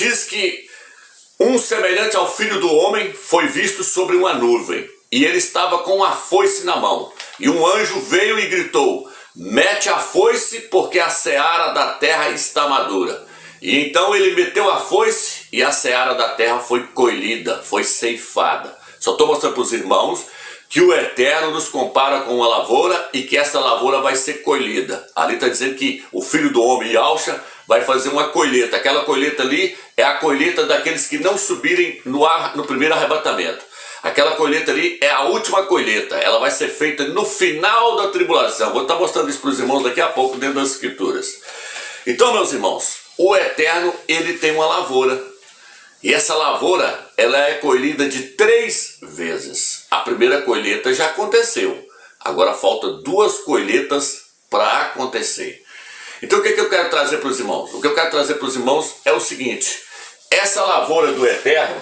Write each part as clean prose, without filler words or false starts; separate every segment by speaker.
Speaker 1: Diz que um semelhante ao Filho do Homem foi visto sobre uma nuvem, e ele estava com uma foice na mão. E um anjo veio e gritou: mete a foice, porque a seara da terra está madura. E então ele meteu a foice e a seara da terra foi colhida, foi ceifada. Só estou mostrando para os irmãos que o Eterno nos compara com uma lavoura e que essa lavoura vai ser colhida. Ali está dizendo que o Filho do Homem, Yahshua, vai fazer uma colheita. Aquela colheita ali é a colheita daqueles que não subirem no ar no primeiro arrebatamento. Aquela colheita ali é a última colheita. Ela vai ser feita no final da tribulação. Vou estar mostrando isso para os irmãos daqui a pouco dentro das Escrituras. Então, meus irmãos, o Eterno, ele tem uma lavoura. E essa lavoura, ela é colhida de 3 vezes. A primeira colheita já aconteceu. Agora falta 2 colheitas para acontecer. Então o que eu quero trazer para os irmãos? O que eu quero trazer para os irmãos é o seguinte: essa lavoura do Eterno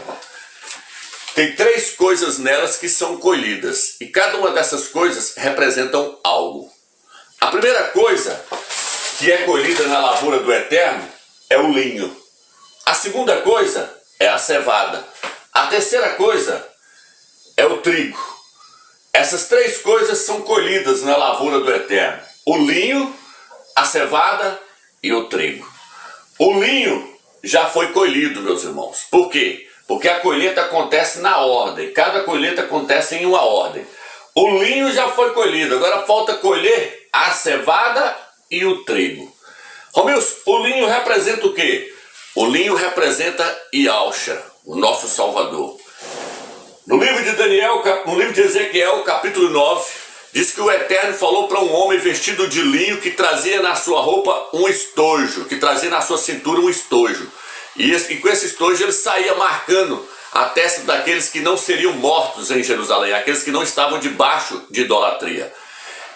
Speaker 1: tem 3 coisas nelas que são colhidas. E cada uma dessas coisas representam algo. A primeira coisa que é colhida na lavoura do Eterno é o linho. A segunda coisa é a cevada. A terceira coisa é o trigo. Essas 3 coisas são colhidas na lavoura do Eterno: o linho, a cevada e o trigo. O linho já foi colhido, meus irmãos. Por quê? Porque a colheita acontece na ordem. Cada colheita acontece em uma ordem. O linho já foi colhido. Agora falta colher a cevada e o trigo. Romeus, o linho representa o quê? O linho representa Yahshua, o nosso Salvador. No livro de Daniel, no livro de Ezequiel, capítulo 9, diz que o Eterno falou para um homem vestido de linho que trazia na sua roupa um estojo, que trazia na sua cintura um estojo. E com esse estojo ele saía marcando a testa daqueles que não seriam mortos em Jerusalém, aqueles que não estavam debaixo de idolatria.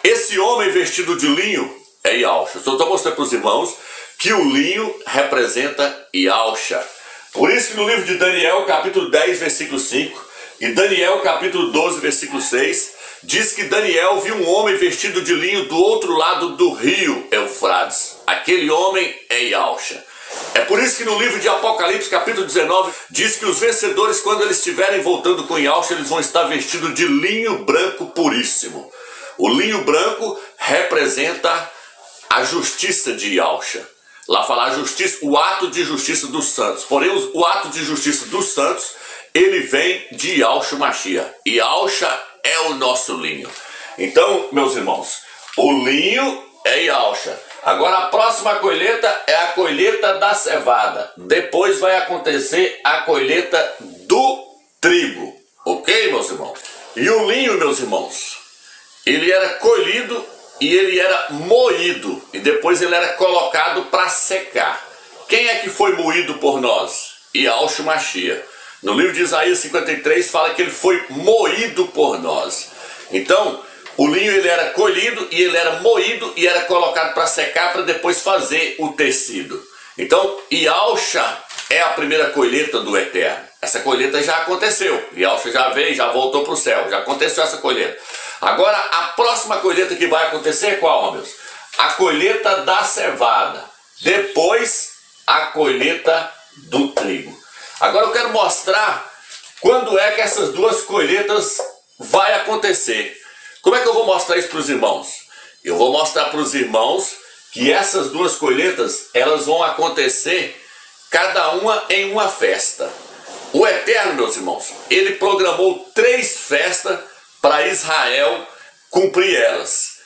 Speaker 1: Esse homem vestido de linho é Yahshua. Só estou mostrando para os irmãos que o linho representa Yahshua. Por isso que no livro de Daniel, capítulo 10, versículo 5, e Daniel, capítulo 12, versículo 6, diz que Daniel viu um homem vestido de linho do outro lado do rio Eufrates. Aquele homem é Yahshua. É por isso que no livro de Apocalipse, capítulo 19, diz que os vencedores, quando eles estiverem voltando com Yahshua, eles vão estar vestidos de linho branco puríssimo. O linho branco representa a justiça de Yahshua. Lá fala a justiça, o ato de justiça dos santos. Porém, o ato de justiça dos santos, ele vem de Yahshua Mashiach. E Yahshua é o nosso linho. Então, meus irmãos, o linho é Yahshua. Agora a próxima colheita é a colheita da cevada. Depois vai acontecer a colheita do trigo. Ok, meus irmãos? E o linho, meus irmãos, ele era colhido e ele era moído. E depois ele era colocado para secar. Quem é que foi moído por nós? Yahshua Mashiach. No livro de Isaías 53 fala que ele foi moído por nós. Então, o linho ele era colhido e ele era moído e era colocado para secar para depois fazer o tecido. Então, Yahshua é a primeira colheita do Eterno. Essa colheita já aconteceu. Yahshua já veio, já voltou para o céu. Já aconteceu essa colheita. Agora, a próxima colheita que vai acontecer é qual, meus? A colheita da cevada. Depois, a colheita do trigo. Agora eu quero mostrar quando é que essas 2 colheitas vai acontecer. Como é que eu vou mostrar isso para os irmãos? Eu vou mostrar para os irmãos que essas 2 colheitas, elas vão acontecer cada uma em uma festa. O Eterno, meus irmãos, ele programou 3 festas para Israel cumprir elas.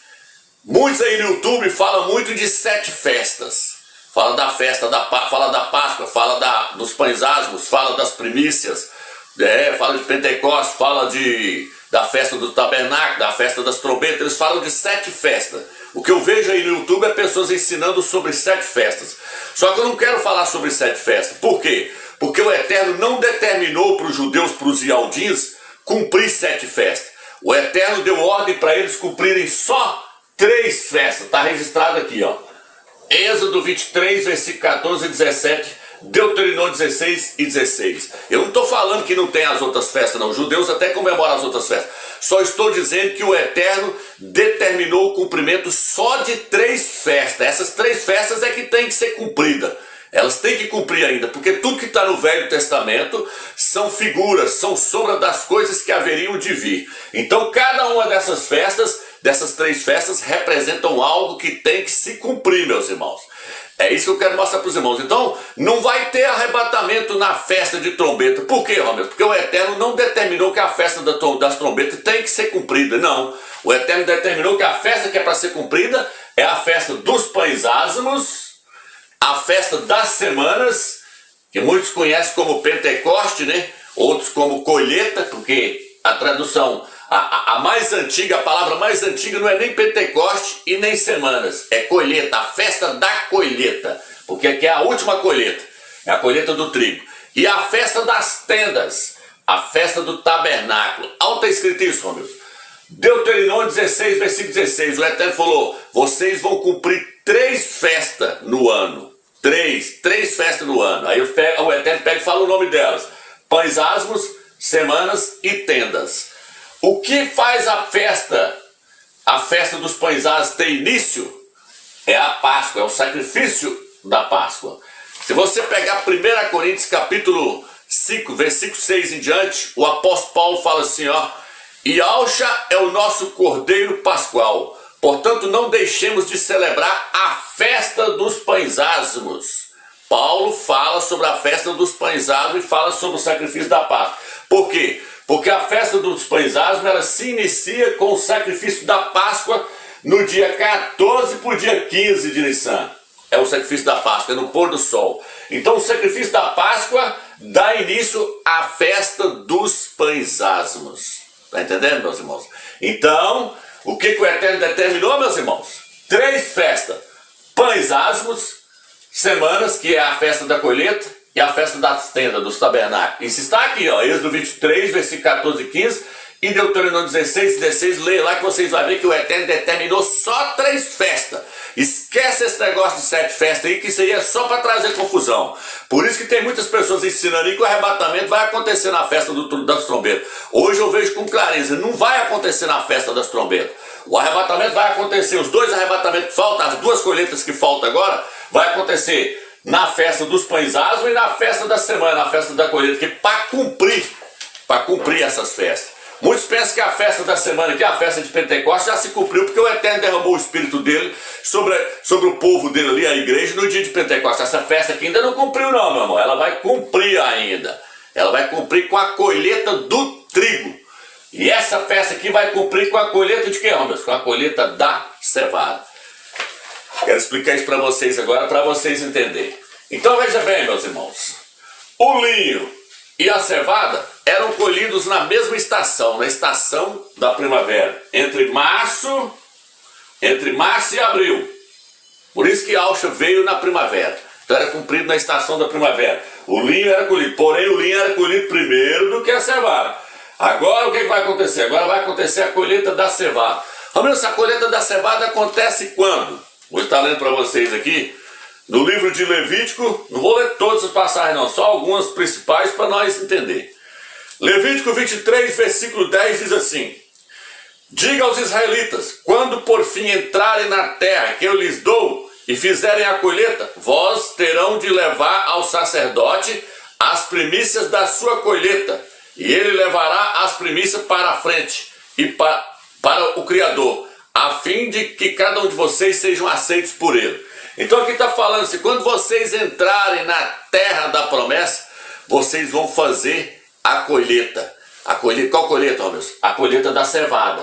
Speaker 1: Muitos aí no YouTube falam muito de 7 festas. Fala da festa, fala da Páscoa, fala dos pães asmos, fala das primícias, fala de Pentecostes, fala da festa do tabernáculo, da festa das trombetas. Eles falam de 7 festas. O que eu vejo aí no YouTube é pessoas ensinando sobre 7 festas. Só que eu não quero falar sobre 7 festas. Por quê? Porque o Eterno não determinou para os judeus, para os ialdins, cumprir 7 festas. O Eterno deu ordem para eles cumprirem só 3 festas. Está registrado aqui, ó. Êxodo 23, versículo 14 e 17, Deuteronômio 16 e 16. Eu não estou falando que não tem as outras festas, não. Os judeus até comemoram as outras festas. Só estou dizendo que o Eterno determinou o cumprimento só de 3 festas. Essas 3 festas é que tem que ser cumprida. Elas têm que cumprir ainda, porque tudo que está no Velho Testamento são figuras, são sombra das coisas que haveriam de vir. Então cada uma dessas festas, dessas 3 festas, representam algo que tem que se cumprir, meus irmãos. É isso que eu quero mostrar para os irmãos. Então, não vai ter arrebatamento na festa de trombeta. Por quê, Romeu? Porque o Eterno não determinou que a festa das trombetas tem que ser cumprida, não. O Eterno determinou que a festa que é para ser cumprida é a festa dos pães ázimos, a festa das semanas, que muitos conhecem como Pentecoste, né? Outros como colheita, porque a tradução, a mais antiga, a palavra mais antiga não é nem Pentecoste e nem semanas, é colheita, a festa da colheita, porque aqui é a última colheita, é a colheita do trigo. E a festa das tendas, a festa do tabernáculo. Onde está escrito isso, Romeu? Deuteronômio 16, versículo 16, o Eterno falou, vocês vão cumprir 3 festas no ano. 3 festas no ano. Aí o Eterno pega e fala o nome delas: pães ázimos, semanas e tendas. O que faz a festa dos pães ázimos ter início? É a Páscoa, é o sacrifício da Páscoa. Se você pegar 1 Coríntios capítulo 5, versículo 6 em diante, o apóstolo Paulo fala assim, ó: e Alxa é o nosso cordeiro pascual. Portanto, não deixemos de celebrar a festa dos pães ázimos. Paulo fala sobre a festa dos pães ázimos e fala sobre o sacrifício da Páscoa. Por quê? Porque a festa dos pães ázimos, ela se inicia com o sacrifício da Páscoa no dia 14 para o dia 15 de Nissan. É o sacrifício da Páscoa, é no pôr do sol. Então o sacrifício da Páscoa dá início à festa dos pães ázimos. Está entendendo, meus irmãos? Então, o que o Eterno determinou, meus irmãos? 3 festas: pães ázimos, semanas, que é a festa da colheita, e a festa das tendas, dos tabernáculos. Isso está aqui, ó, Êxodo 23, versículo 14 e 15, e Deuteronômio 16, 16, leia lá que vocês vão ver que o Eterno determinou só 3 festas. Esquece esse negócio de 7 festas aí, que isso aí é só para trazer confusão. Por isso que tem muitas pessoas ensinando aí que o arrebatamento vai acontecer na festa das trombetas. Hoje eu vejo com clareza, não vai acontecer na festa das trombetas. O arrebatamento vai acontecer, os 2 arrebatamentos que faltam, as 2 colheitas que faltam agora, vai acontecer na festa dos pães ázimos e na festa da semana, na festa da colheita, que para cumprir essas festas. Muitos pensam que a festa da semana, que é a festa de Pentecostes, já se cumpriu, porque o Eterno derramou o Espírito dele sobre o povo dele ali, a igreja, no dia de Pentecostes. Essa festa aqui ainda não cumpriu não, meu irmão. Ela vai cumprir ainda. Ela vai cumprir com a colheita do trigo. E essa festa aqui vai cumprir com a colheita de quê, Romeu? Com a colheita da cevada. Quero explicar isso para vocês agora, para vocês entenderem. Então veja bem, meus irmãos. O linho e a cevada eram colhidos na mesma estação, na estação da primavera, entre março e abril. Por isso que Alxa veio na primavera. Então era cumprido na estação da primavera. O linho era colhido, porém o linho era colhido primeiro do que a cevada. Agora o que vai acontecer? Agora vai acontecer a colheita da cevada. Romeu, a colheita da cevada acontece quando? Vou estar lendo para vocês aqui, no livro de Levítico. Não vou ler todas as passagens não, só algumas principais para nós entender. Levítico 23, versículo 10 diz assim: diga aos israelitas, quando por fim entrarem na terra que eu lhes dou e fizerem a colheita, vós terão de levar ao sacerdote as primícias da sua colheita, e ele levará as primícias para a frente e para o Criador, a fim de que cada um de vocês sejam aceitos por ele. Então aqui está falando assim, quando vocês entrarem na terra da promessa, vocês vão fazer a colheita. Qual colheita, Romeu? A colheita da cevada.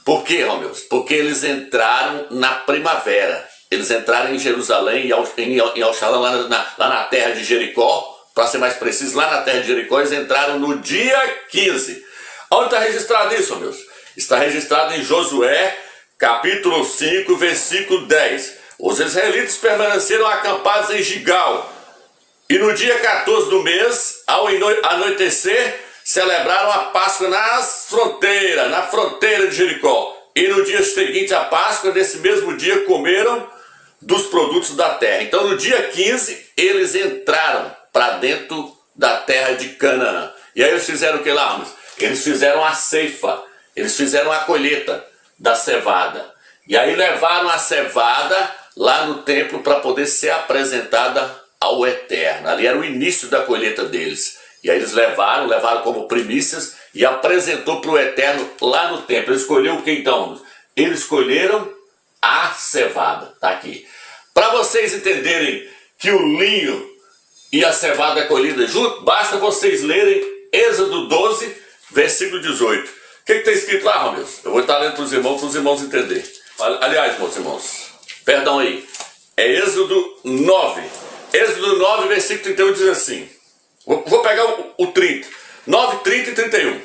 Speaker 1: Por quê, Romeu? Porque eles entraram na primavera. Eles entraram em Jerusalém, em Alxalã, lá na terra de Jericó, para ser mais preciso, lá na terra de Jericó, eles entraram no dia 15. Onde está registrado isso, Romeu? Está registrado em Josué, capítulo 5, versículo 10. Os israelitas permaneceram acampados em Gigal, e no dia 14 do mês, ao anoitecer, celebraram a Páscoa na fronteira de Jericó. E no dia seguinte à Páscoa, nesse mesmo dia, comeram dos produtos da terra. Então no dia 15, eles entraram para dentro da terra de Canaã. E aí eles fizeram o que lá, Ramos? Eles fizeram a ceifa, eles fizeram a colheita da cevada. E aí levaram a cevada lá no templo para poder ser apresentada ao Eterno. Ali era o início da colheita deles. E aí eles levaram como primícias e apresentou para o Eterno lá no templo. Ele escolheu o que então? Eles escolheram a cevada. Está aqui. Para vocês entenderem que o linho e a cevada é colhida junto, basta vocês lerem Êxodo 12, versículo 18. O que está escrito lá, Romeus? Eu vou estar lendo para os irmãos entenderem. Aliás, meus irmãos, perdão aí. É Êxodo 9. Êxodo 9, versículo 31 diz assim. Vou pegar o 30. 9, 30 e 31.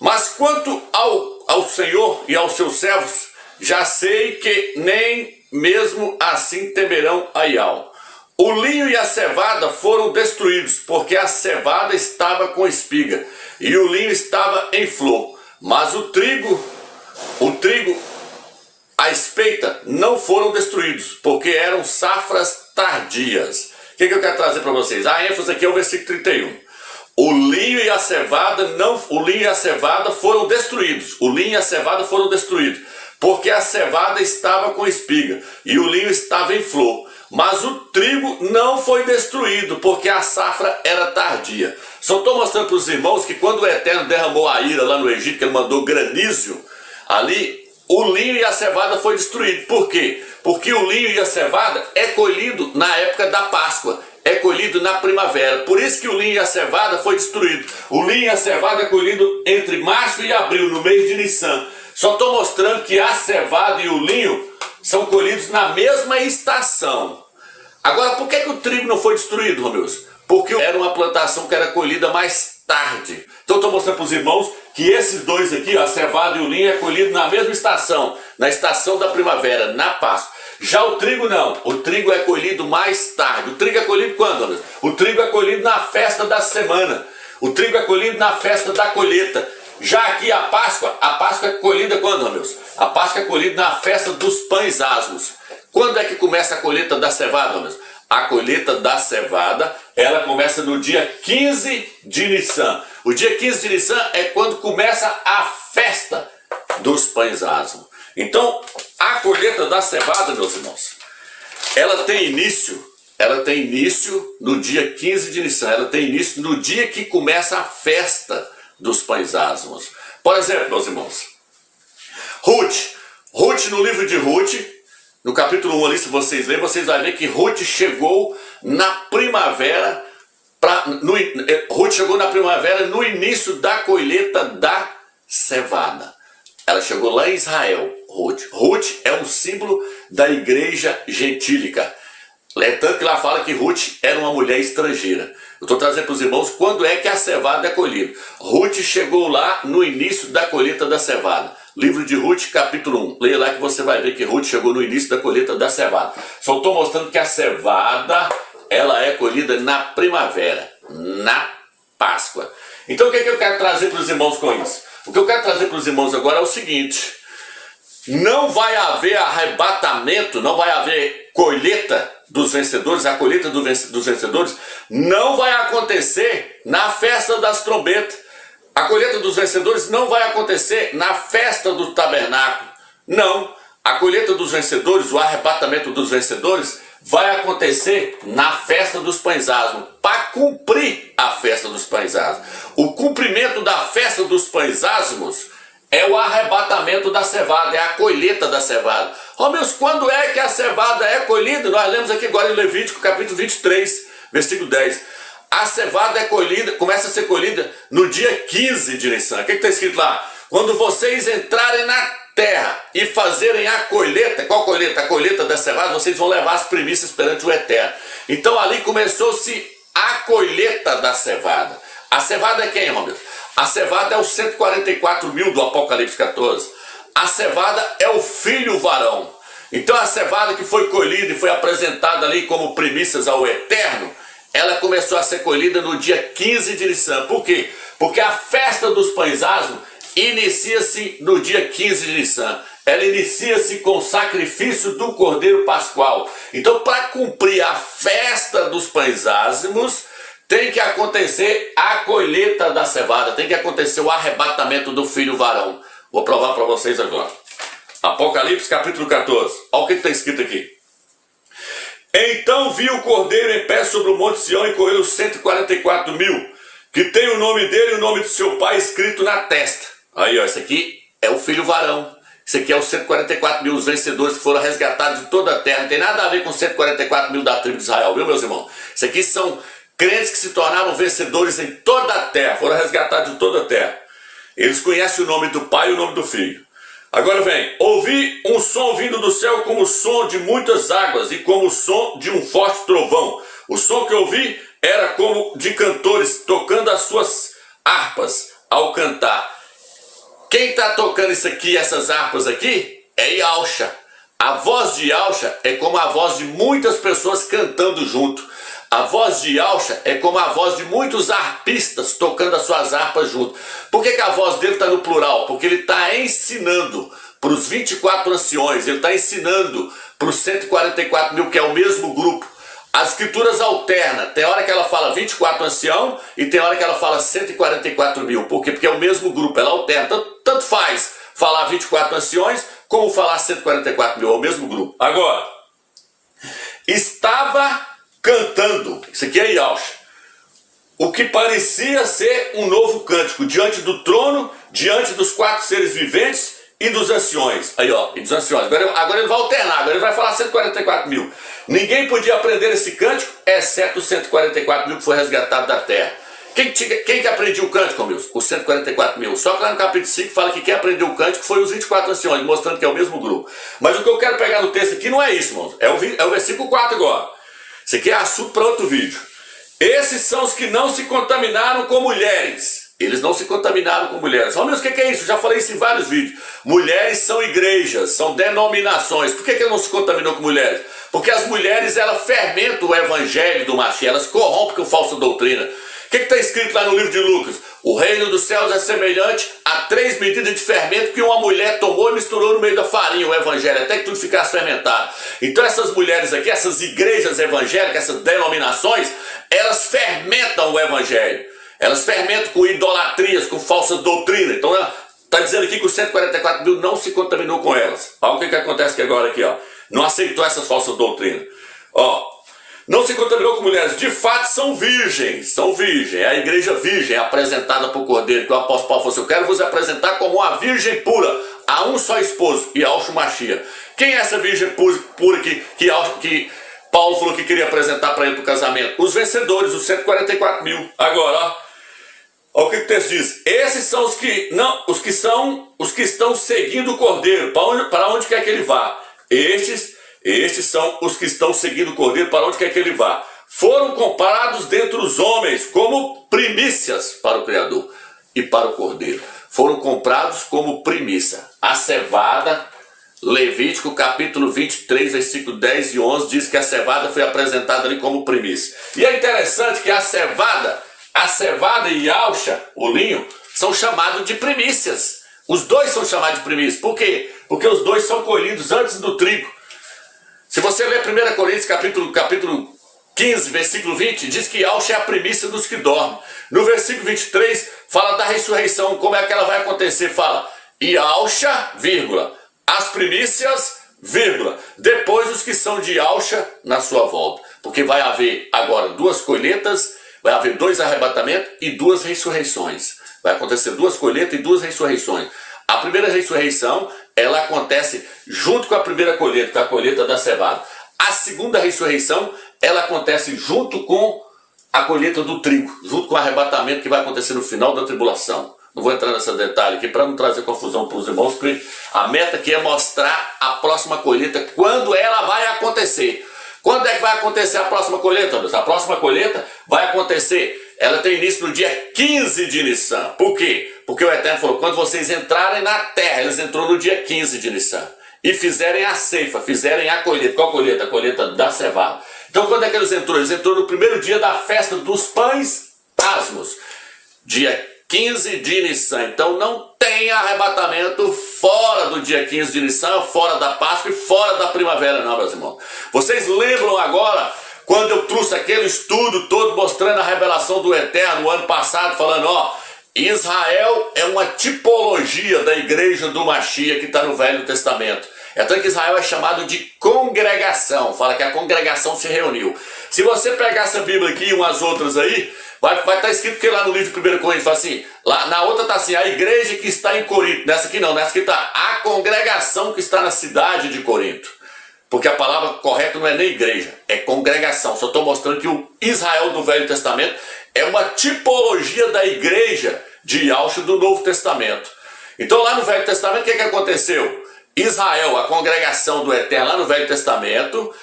Speaker 1: Mas quanto ao Senhor e aos seus servos, já sei que nem mesmo assim temerão a Iau. O linho e a cevada foram destruídos, porque a cevada estava com espiga, e o linho estava em flor. Mas o trigo, a espeita, não foram destruídos, porque eram safras tardias. O que eu quero trazer para vocês? A ênfase aqui é o versículo 31. O linho e a cevada foram destruídos. O linho e a cevada foram destruídos, porque a cevada estava com espiga e o linho estava em flor. Mas o trigo não foi destruído, porque a safra era tardia. Só estou mostrando para os irmãos que quando o Eterno derramou a ira lá no Egito, que ele mandou granizo, ali o linho e a cevada foi destruído. Por quê? Porque o linho e a cevada é colhido na época da Páscoa, é colhido na primavera. Por isso que o linho e a cevada foi destruído. O linho e a cevada é colhido entre março e abril, no mês de Nissan. Só estou mostrando que a cevada e o linho são colhidos na mesma estação. Agora, por que o trigo não foi destruído, Romeus? Porque era uma plantação que era colhida mais tarde. Então estou mostrando para os irmãos que esses dois aqui, a cevada e o linho, é colhido na mesma estação, na estação da primavera, na Páscoa. Já o trigo não, o trigo é colhido mais tarde. O trigo é colhido quando, Romeus? O trigo é colhido na festa da semana. O trigo é colhido na festa da colheita. Já aqui a Páscoa é colhida quando, Romeus? A Páscoa é colhida na festa dos pães asmos. Quando é que começa a colheita da cevada, Romeus? A colheita da cevada, ela começa no dia 15 de Nissan. O dia 15 de Nissan é quando começa a festa dos pães asmos. Então, a colheita da cevada, meus irmãos, ela tem início no dia 15 de Nissan. Ela tem início no dia que começa a festa dos pães asmos. Por exemplo, meus irmãos, Ruth, no livro de Ruth, no capítulo 1 ali, se vocês lerem, vocês vão ver que Ruth chegou na primavera, Ruth chegou na primavera no início da colheita da cevada. Ela chegou lá em Israel, Ruth. Ruth é um símbolo da igreja gentílica. É tanto que lá fala que Ruth era uma mulher estrangeira. Eu estou trazendo para os irmãos quando é que a cevada é colhida. Ruth chegou lá no início da colheita da cevada. Livro de Ruth, capítulo 1. Leia lá que você vai ver que Ruth chegou no início da colheita da cevada. Só estou mostrando que a cevada, ela é colhida na primavera, na Páscoa. Então o que eu quero trazer para os irmãos com isso? O que eu quero trazer para os irmãos agora é o seguinte: não vai haver arrebatamento, não vai haver colheita dos vencedores, a colheita dos vencedores não vai acontecer na festa das trombetas. A colheita dos vencedores não vai acontecer na festa do tabernáculo. Não. A colheita dos vencedores, o arrebatamento dos vencedores, vai acontecer na festa dos pães asmos, para cumprir a festa dos pães asmos. O cumprimento da festa dos pães asmos é o arrebatamento da cevada, é a colheita da cevada. Romeus, quando é que a cevada é colhida? Nós lemos aqui agora em Levítico, capítulo 23, versículo 10. A cevada é colhida, começa a ser colhida no dia 15 de Nissan. O que está escrito lá? Quando vocês entrarem na terra e fazerem a colheita, qual colheita? A colheita da cevada, vocês vão levar as primícias perante o Eterno. Então ali começou-se a colheita da cevada. A cevada é quem, Romeus? A cevada é os 144.000 do Apocalipse 14. A cevada é o filho varão. Então a cevada que foi colhida e foi apresentada ali como primícias ao Eterno, ela começou a ser colhida no dia 15 de Nissan. Por quê? Porque a festa dos pães asmos inicia-se no dia 15 de Nissan. Ela inicia-se com o sacrifício do Cordeiro Pascual. Então, para cumprir a festa dos pães asmos, tem que acontecer a colheita da cevada, tem que acontecer o arrebatamento do filho varão. Vou provar para vocês agora. Apocalipse capítulo 14. Olha o que está escrito aqui. Então vi o cordeiro em pé sobre o monte Sião e correram 144.000, que tem o nome dele e o nome de seu pai escrito na testa. Aí, ó, esse aqui é o filho varão. Esse aqui é os 144.000, os vencedores que foram resgatados de toda a terra. Não tem nada a ver com 144.000 da tribo de Israel, viu, meus irmãos? Isso aqui são crentes que se tornaram vencedores em toda a terra, foram resgatados de toda a terra. Eles conhecem o nome do pai e o nome do filho. Agora vem, ouvi um som vindo do céu como o som de muitas águas e como o som de um forte trovão. O som que eu ouvi era como de cantores tocando as suas harpas ao cantar. Quem está tocando isso aqui, essas harpas aqui, é Yahusha. A voz de Yahusha é como a voz de muitas pessoas cantando junto. A voz de Yahusha é como a voz de muitos harpistas tocando as suas harpas junto. Por que a voz dele está no plural? Porque ele está ensinando para os 24 anciões, ele está ensinando para os 144.000, que é o mesmo grupo. As escrituras alternam, tem hora que ela fala 24 ancião e tem hora que ela fala 144.000. Por quê? Porque é o mesmo grupo, ela alterna. Tanto faz falar 24 anciões como falar 144.000, é o mesmo grupo. Agora, estava cantando, isso aqui é Yahusha, o que parecia ser um novo cântico diante do trono, diante dos 4 seres viventes e dos anciões. Aí, ó, e dos anciões. Agora ele vai alternar, agora ele vai falar 144.000. Ninguém podia aprender esse cântico, exceto os 144.000 que foi resgatado da terra. Quem que aprendeu o cântico, meus? Os 144.000. Só que lá no capítulo 5 fala que quem aprendeu o cântico foi os 24 anciões, mostrando que é o mesmo grupo. Mas o que eu quero pegar no texto aqui não é isso, irmãos. É o versículo 4 agora. Isso aqui é assunto para outro vídeo. Esses são os que não se contaminaram com mulheres. Eles não se contaminaram com mulheres. Ó, meus, o que é isso? Eu já falei isso em vários vídeos. Mulheres são igrejas, são denominações. Por que ele não se contaminou com mulheres? Porque as mulheres, elas fermentam o evangelho do Mashiach, elas corrompem com falsa doutrina. O que está escrito lá no livro de Lucas? O reino dos céus é semelhante a 3 medidas de fermento que uma mulher tomou e misturou no meio da farinha, o evangelho, até que tudo ficasse fermentado. Então essas mulheres aqui, essas igrejas evangélicas, essas denominações, elas fermentam o evangelho. Elas fermentam com idolatrias, com falsa doutrina. Então está dizendo aqui que os 144.000 não se contaminou com elas. Olha o que acontece aqui agora aqui, ó. Não aceitou essas falsas doutrinas. Ó. Não se contaminou com mulheres, de fato são virgens, é a igreja virgem apresentada por Cordeiro, que o apóstolo Paulo falou assim, eu quero vos apresentar como uma virgem pura, a um só esposo, Yahusha Mashiach. Quem é essa virgem pura que Paulo falou que queria apresentar para ele para o casamento? Os vencedores, os 144.000. Agora, ó o que o texto diz, esses são os que estão seguindo o Cordeiro, para onde quer que ele vá. Estes são os que estão seguindo o Cordeiro para onde quer que ele vá. Foram comparados dentre os homens como primícias para o Criador e para o Cordeiro. Foram comprados como primícia. A cevada, Levítico capítulo 23, versículo 10 e 11, diz que a cevada foi apresentada ali como primícia. E é interessante que a cevada e Yahusha, o linho, são chamados de primícias. Os dois são chamados de primícias. Por quê? Porque os dois são colhidos antes do trigo. Se você ler 1 Coríntios capítulo 15, versículo 20, diz que Yahusha é a primícia dos que dormem. No versículo 23, fala da ressurreição, como é que ela vai acontecer. Fala, Yahusha, vírgula, as primícias, vírgula, depois os que são de Yahusha na sua volta. Porque vai haver agora 2 colheitas, vai haver 2 arrebatamentos e 2 ressurreições. Vai acontecer 2 colheitas e 2 ressurreições. A primeira ressurreição, ela acontece junto com a primeira colheita, que é a colheita da cevada. A segunda ressurreição, ela acontece junto com a colheita do trigo, junto com o arrebatamento que vai acontecer no final da tribulação. Não vou entrar nesse detalhe aqui para não trazer confusão para os irmãos, porque a meta aqui é mostrar a próxima colheita, quando ela vai acontecer. Quando é que vai acontecer a próxima colheita, Deus? A próxima colheita vai acontecer, ela tem início no dia 15 de Nissan. Por quê? Porque o Eterno falou, quando vocês entrarem na terra, eles entrou no dia 15 de Nissan. E fizerem a ceifa, fizerem a colheita. Qual colheita? A colheita da cevada. Então quando é que eles entrou? Eles entrou no primeiro dia da festa dos pães asmos. Dia 15 de Nissan. Então não tem arrebatamento fora do dia 15 de Nissan, fora da Páscoa e fora da primavera, não, meus irmãos. Vocês lembram agora, quando eu trouxe aquele estudo todo mostrando a revelação do Eterno, o ano passado, falando, ó, Israel é uma tipologia da igreja do Mashiach que está no Velho Testamento.
Speaker 2: É tanto que Israel é chamado de congregação. Fala que a congregação se reuniu. Se você pegar essa Bíblia aqui e umas outras aí, vai estar escrito que lá no livro de 1 Coríntios fala assim, lá na outra está assim, a igreja que está em Corinto. Nessa aqui não, nessa aqui está a congregação que está na cidade de Corinto. Porque a palavra correta não é nem igreja, é congregação. Só estou mostrando que o Israel do Velho Testamento é uma tipologia da igreja de Yahshua do Novo Testamento. Então lá no Velho Testamento o que aconteceu? Israel, a congregação do Eterno lá no Velho Testamento,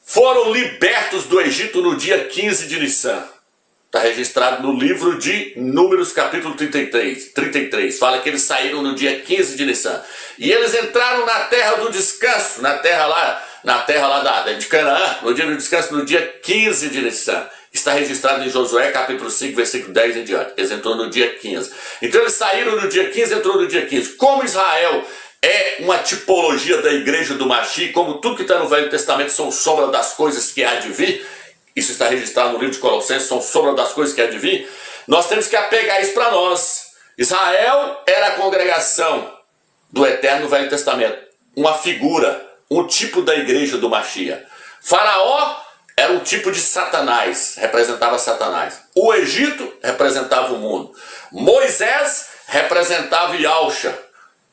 Speaker 2: foram libertos do Egito no dia 15 de Nissan. Está registrado no livro de Números, capítulo 33. Fala que eles saíram no dia 15 de Nissan. E eles entraram na terra do descanso, na terra lá de Canaã, no dia do descanso, no dia 15 de Nissan. Está registrado em Josué, capítulo 5, versículo 10 em diante. Eles entrou no dia 15. Então eles saíram no dia 15, entrou no dia 15. Como Israel é uma tipologia da igreja do Mashiach, como tudo que está no Velho Testamento são sombra das coisas que há de vir, isso está registrado no livro de Colossenses, são sombra das coisas que há de vir, nós temos que apegar isso para nós. Israel era a congregação do Eterno no Velho Testamento, uma figura, um tipo da igreja do Mashiach. Faraó era um tipo de Satanás, representava Satanás. O Egito representava o mundo. Moisés representava Yahshua,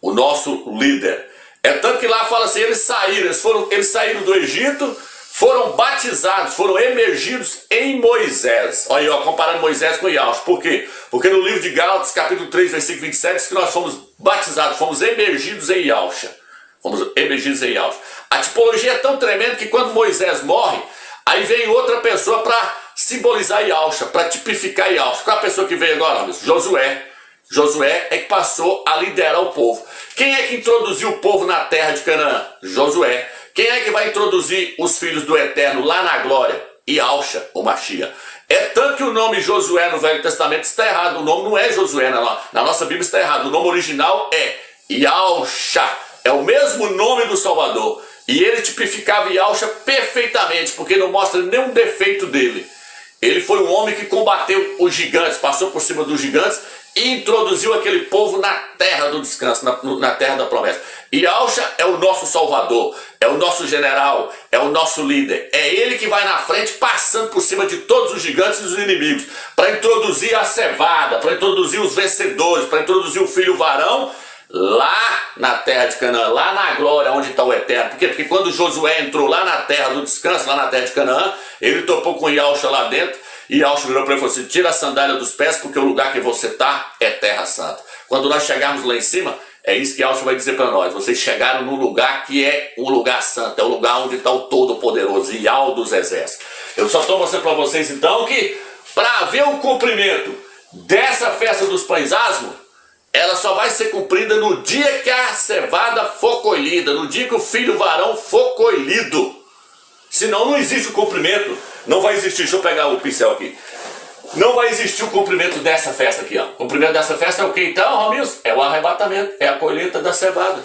Speaker 2: o nosso líder. É tanto que lá fala assim, eles saíram do Egito, foram batizados, foram emergidos em Moisés. Olha aí, ó, comparando Moisés com Yahshua. Por quê? Porque no livro de Gálatas, capítulo 3, versículo 27, diz que nós fomos batizados, fomos emergidos em Yahshua. Fomos emergidos em Yahshua. A tipologia é tão tremenda que quando Moisés morre, aí vem outra pessoa para simbolizar Yahshua, para tipificar Yahshua. Qual é a pessoa que veio agora, amigos? Josué. Josué é que passou a liderar o povo. Quem é que introduziu o povo na terra de Canaã? Josué. Quem é que vai introduzir os filhos do Eterno lá na glória? Yahshua, o Mashiach. É tanto que o nome Josué no Velho Testamento está errado. O nome não é Josué, na nossa Bíblia está errado. O nome original é Yahshua. É o mesmo nome do Salvador. E ele tipificava Yahshua perfeitamente, porque não mostra nenhum defeito dele. Ele foi um homem que combateu os gigantes, passou por cima dos gigantes e introduziu aquele povo na terra do descanso, na terra da promessa. Yahshua é o nosso Salvador, é o nosso general, é o nosso líder. É ele que vai na frente, passando por cima de todos os gigantes e os inimigos, para introduzir a cevada, para introduzir os vencedores, para introduzir o filho varão lá na terra de Canaã, lá na glória, onde está o Eterno. Por quê? Porque quando Josué entrou lá na terra do descanso, lá na terra de Canaã, ele topou com Yahshua lá dentro, e Yahshua virou para ele e falou assim, tira a sandália dos pés, porque o lugar que você está é terra santa. Quando nós chegarmos lá em cima, é isso que Yahshua vai dizer para nós, vocês chegaram num lugar que é um lugar santo, é o lugar onde está o Todo-Poderoso, Yahweh dos Exércitos. Eu só estou mostrando para vocês então que, para ver o cumprimento dessa festa dos pães asmos, ela só vai ser cumprida no dia que a cevada for colhida, no dia que o filho varão for colhido. Senão não existe o cumprimento, não vai existir, deixa eu pegar o pincel aqui. Não vai existir o cumprimento dessa festa aqui, ó. O cumprimento dessa festa é o que então, Romilson? É o arrebatamento, é a colheita da cevada.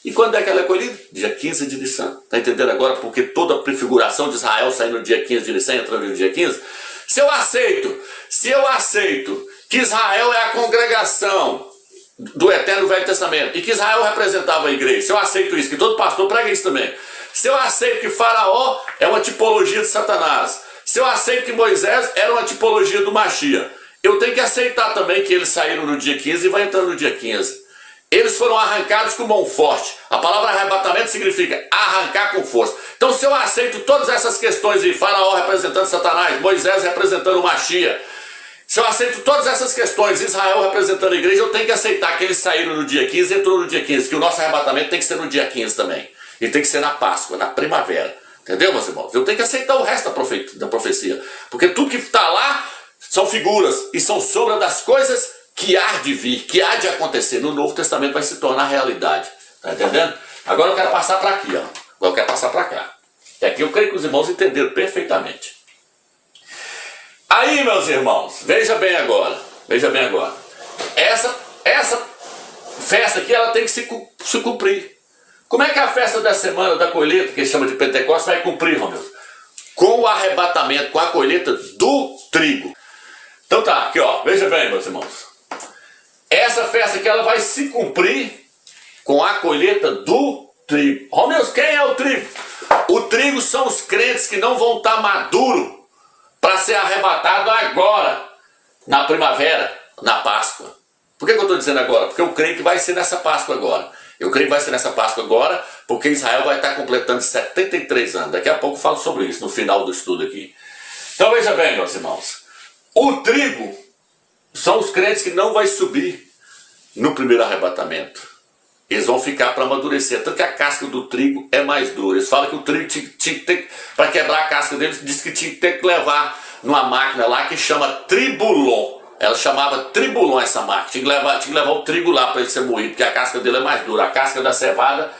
Speaker 2: E quando é que ela é colhida? Dia 15 de Nissan. Está entendendo agora porque toda a prefiguração de Israel sai no dia 15 de Nissan, entrando no dia 15? Se eu aceito que Israel é a congregação do Eterno Velho Testamento, e que Israel representava a igreja, se eu aceito isso, que todo pastor prega isso também, se eu aceito que Faraó é uma tipologia de Satanás, se eu aceito que Moisés era uma tipologia do Mashiach, eu tenho que aceitar também que eles saíram no dia 15 e vai entrando no dia 15. Eles foram arrancados com mão forte. A palavra arrebatamento significa arrancar com força. Então se eu aceito todas essas questões de Faraó representando Satanás, Moisés representando o Mashiach, se eu aceito todas essas questões, Israel representando a igreja, eu tenho que aceitar que eles saíram no dia 15 e entrou no dia 15, que o nosso arrebatamento tem que ser no dia 15 também. E tem que ser na Páscoa, na primavera. Entendeu, meus irmãos? Eu tenho que aceitar o resto da profecia. Porque tudo que está lá são figuras e são sombra das coisas que há de vir, que há de acontecer. No Novo Testamento vai se tornar realidade. Está entendendo? Agora eu quero passar para aqui, ó. Agora eu quero passar para cá. E aqui eu creio que os irmãos entenderam perfeitamente. Aí, meus irmãos, veja bem agora. Essa festa aqui, ela tem que se cumprir. Como é que a festa da semana da colheita, que chama de Pentecostes, vai cumprir, Romeu? Com o arrebatamento, com a colheita do trigo. Então tá, aqui ó, veja bem, meus irmãos. Essa festa aqui, ela vai se cumprir com a colheita do trigo. Romeus, quem é o trigo? O trigo são os crentes que não vão estar maduros para ser arrebatado agora, na primavera, na Páscoa. Por que eu estou dizendo agora? Porque eu creio que vai ser nessa Páscoa agora. Eu creio que vai ser nessa Páscoa agora, porque Israel vai estar completando 73 anos. Daqui a pouco eu falo sobre isso, no final do estudo aqui. Então veja bem, meus irmãos. O trigo são os crentes que não vai subir no primeiro arrebatamento. Eles vão ficar para amadurecer. Tanto que a casca do trigo é mais dura. Eles falam que o trigo tinha que ter, para quebrar a casca deles, diz que tinha que ter que levar numa máquina lá que chama tribulon. Ela chamava tribulon essa máquina. Tinha que levar o trigo lá para ele ser moído, porque a casca dele é mais dura. A casca da cevada,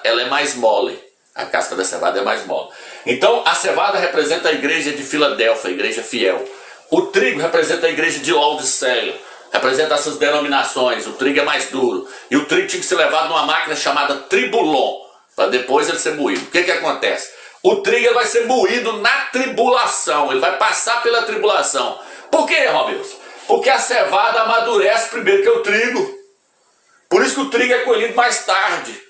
Speaker 2: ela é mais mole. A casca da cevada é mais mole. Então a cevada representa a igreja de Filadélfia, a igreja fiel. O trigo representa a igreja de Laodiceia. Representa essas denominações. O trigo é mais duro. E o trigo tinha que ser levado numa máquina chamada tribulon, para depois ele ser moído. O que acontece? O trigo ele vai ser moído na tribulação. Ele vai passar pela tribulação. Por quê, Romeus? Porque a cevada amadurece primeiro que o trigo. Por isso que o trigo é colhido mais tarde.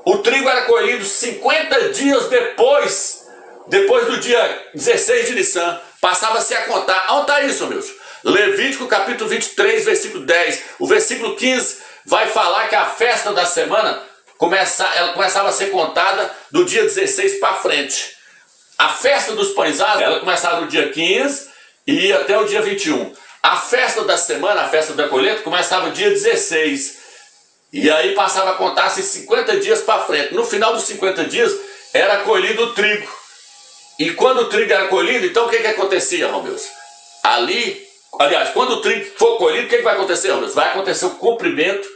Speaker 2: O trigo era colhido 50 dias depois do dia 16 de Nissan. Passava-se a contar. Onde está isso, meus? Levítico capítulo 23, versículo 10. O versículo 15 vai falar que a festa da semana ela começava a ser contada do dia 16 para frente. A festa dos pães asmos, ela começava no dia 15 e ia até o dia 21. A festa da semana, a festa da colheita, começava no dia 16. E aí passava a contar-se 50 dias para frente. No final dos 50 dias era colhido o trigo. E quando o trigo era colhido, então o que acontecia, Romeus? Aliás, quando o trigo for colhido, o que vai acontecer, Romeus? Vai acontecer o cumprimento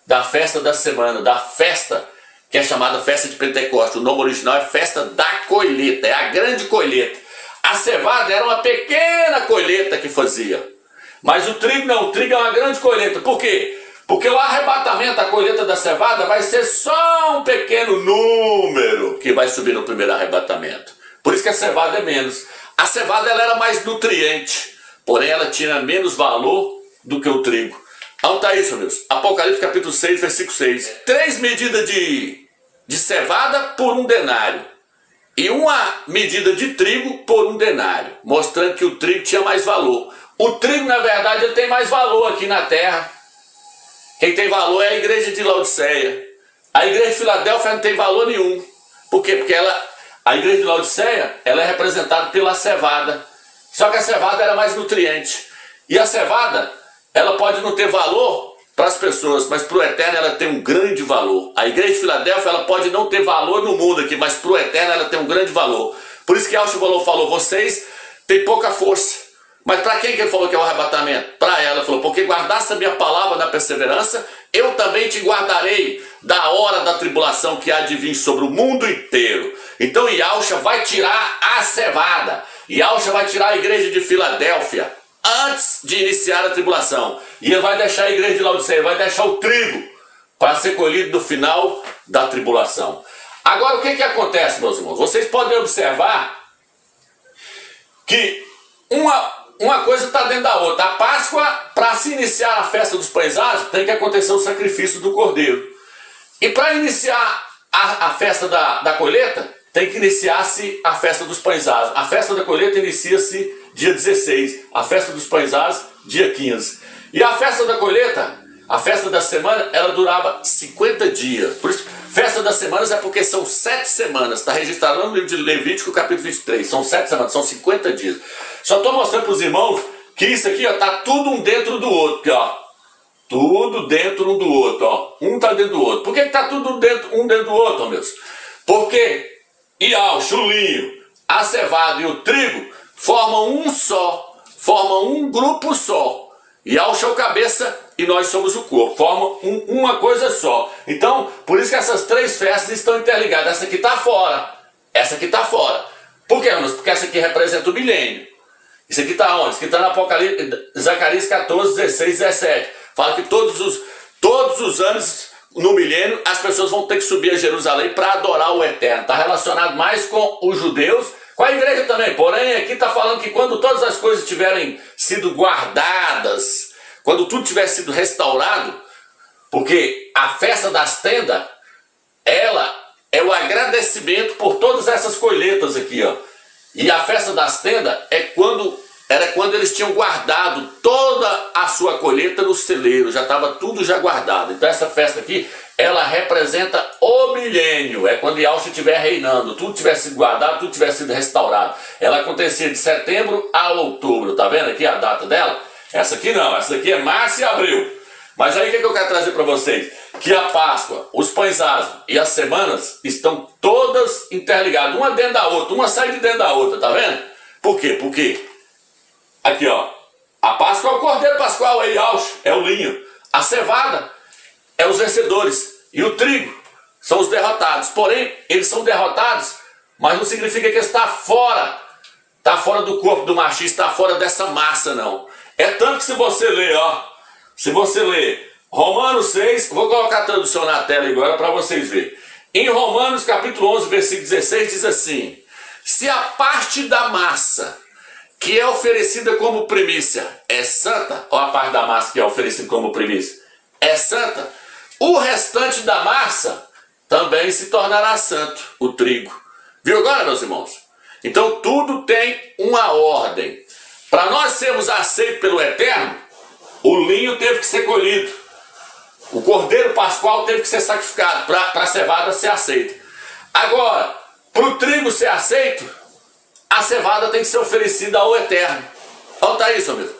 Speaker 2: da festa da semana, da festa que é chamada festa de Pentecostes. O nome original é festa da colheita, é a grande colheita. A cevada era uma pequena colheita que fazia. Mas o trigo não, o trigo é uma grande colheita. Por quê? Porque o arrebatamento, a colheita da cevada, vai ser só um pequeno número que vai subir no primeiro arrebatamento. Por isso que a cevada é menos. A cevada ela era mais nutriente, porém ela tinha menos valor do que o trigo. Onde está isso, meus? Apocalipse capítulo 6, versículo 6. 3 medidas de cevada por 1 denário. E 1 medida de trigo por 1 denário. Mostrando que o trigo tinha mais valor. O trigo, na verdade, ele tem mais valor aqui na terra. Quem tem valor é a igreja de Laodiceia. A igreja de Filadélfia não tem valor nenhum. Por quê? Porque a igreja de Laodiceia ela é representada pela cevada. Só que a cevada era mais nutriente. E a cevada, ela pode não ter valor para as pessoas, mas para o eterno ela tem um grande valor. A igreja de Filadélfia ela pode não ter valor no mundo aqui, mas para o eterno ela tem um grande valor. Por isso que Alcivalor falou, vocês têm pouca força. Mas para quem que ele falou que é o arrebatamento? Para ela, ele falou, porque guardasse a minha palavra na perseverança, eu também te guardarei da hora da tribulação que há de vir sobre o mundo inteiro. Então Yahshua vai tirar a cevada, Yahshua vai tirar a igreja de Filadélfia antes de iniciar a tribulação. E ele vai deixar a igreja de Laodiceia, vai deixar o trigo para ser colhido no final da tribulação. Agora o que acontece, meus irmãos? Vocês podem observar que uma coisa está dentro da outra. A Páscoa, para se iniciar a festa dos pães asmos, tem que acontecer o sacrifício do cordeiro. E para iniciar a festa da colheita, tem que iniciar-se a festa dos pães asmos. A festa da colheita inicia-se dia 16. A festa dos pães asmos, dia 15. E a festa da colheita, a festa da semana, ela durava 50 dias. Por isso, festa das semanas é porque são 7 semanas. Está registrado no livro de Levítico, capítulo 23. São 7 semanas, são 50 dias. Só estou mostrando para os irmãos que isso aqui está tudo um dentro do outro. Aqui, ó. Tudo dentro um do outro. Ó. Um está dentro do outro. Por que está tudo um dentro do outro, meus? Porque Yahshua, o linho, a cevada e o trigo formam um só. Formam um grupo só. Yahshua é o cabeça e nós somos o corpo. Formam uma coisa só. Então, por isso que essas 3 festas estão interligadas. Essa aqui está fora. Essa aqui está fora. Por quê, meus? Porque essa aqui representa o milênio. Isso aqui está onde? Isso aqui está no Apocalipse, Zacarias 14, 16, 17. Fala que todos os anos, no milênio, as pessoas vão ter que subir a Jerusalém para adorar o Eterno. Está relacionado mais com os judeus, com a igreja também. Porém, aqui está falando que quando todas as coisas tiverem sido guardadas, quando tudo tiver sido restaurado, Porque a festa das tendas, ela é o agradecimento por todas essas colheitas aqui, ó. E a festa das tendas era quando eles tinham guardado toda a sua colheita no celeiro, já estava tudo já guardado. Então essa festa aqui, ela representa o milênio, é quando Yahushua estiver reinando, tudo tiver sido guardado, tudo tiver sido restaurado. Ela acontecia de setembro a outubro, tá vendo aqui a data dela? Essa aqui não, essa aqui é março e abril. Mas aí o que eu quero trazer para vocês? Que a Páscoa, os pães asmos e as semanas estão todas interligadas, uma dentro da outra, uma sai de dentro da outra, tá vendo? Por quê? Porque aqui, ó, a Páscoa é o cordeiro pascual, é Yahushua, é o linho. A cevada é os vencedores e o trigo são os derrotados. Porém, eles são derrotados, mas não significa que está fora do corpo do machista, está fora dessa massa, não. É tanto que se você ler, ó, se você ler Romanos 6, vou colocar a tradução na tela agora para vocês verem. Em Romanos capítulo 11, versículo 16, diz assim: se a parte da massa que é oferecida como primícia é santa, ou a parte da massa que é oferecida como primícia é santa, o restante da massa também se tornará santo, o trigo. Viu agora, meus irmãos? Então tudo tem uma ordem. Para nós sermos aceitos pelo Eterno, o linho teve que ser colhido. O cordeiro pascual teve que ser sacrificado para a cevada ser aceita. Agora, para o trigo ser aceito, a cevada tem que ser oferecida ao Eterno. Olha isso, amigo.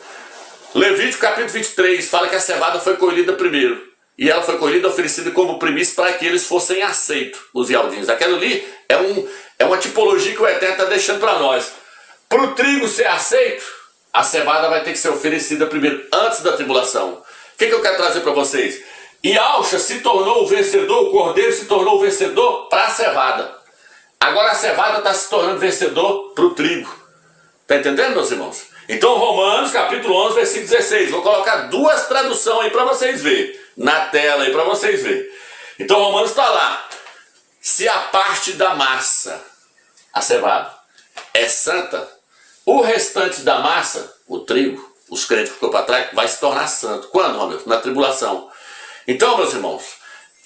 Speaker 2: Levítico capítulo 23 fala que a cevada foi colhida primeiro. E ela foi colhida oferecida como primícia para que eles fossem aceitos, os ialdinhos. Aquilo ali é uma tipologia que o Eterno está deixando para nós. Para o trigo ser aceito, a cevada vai ter que ser oferecida primeiro, antes da tribulação. O que eu quero trazer para vocês? Yahushua se tornou o vencedor, o cordeiro se tornou o vencedor para a cevada. Agora a cevada está se tornando vencedor para o trigo. Está entendendo, meus irmãos? Então Romanos capítulo 11, versículo 16. Vou colocar duas traduções aí para vocês verem. Na tela aí para vocês verem. Então Romanos está lá. Se a parte da massa, a cevada, é santa, o restante da massa, o trigo, os crentes que ficou para trás, vai se tornar santo. Quando, Romeu? Na tribulação. Então, meus irmãos,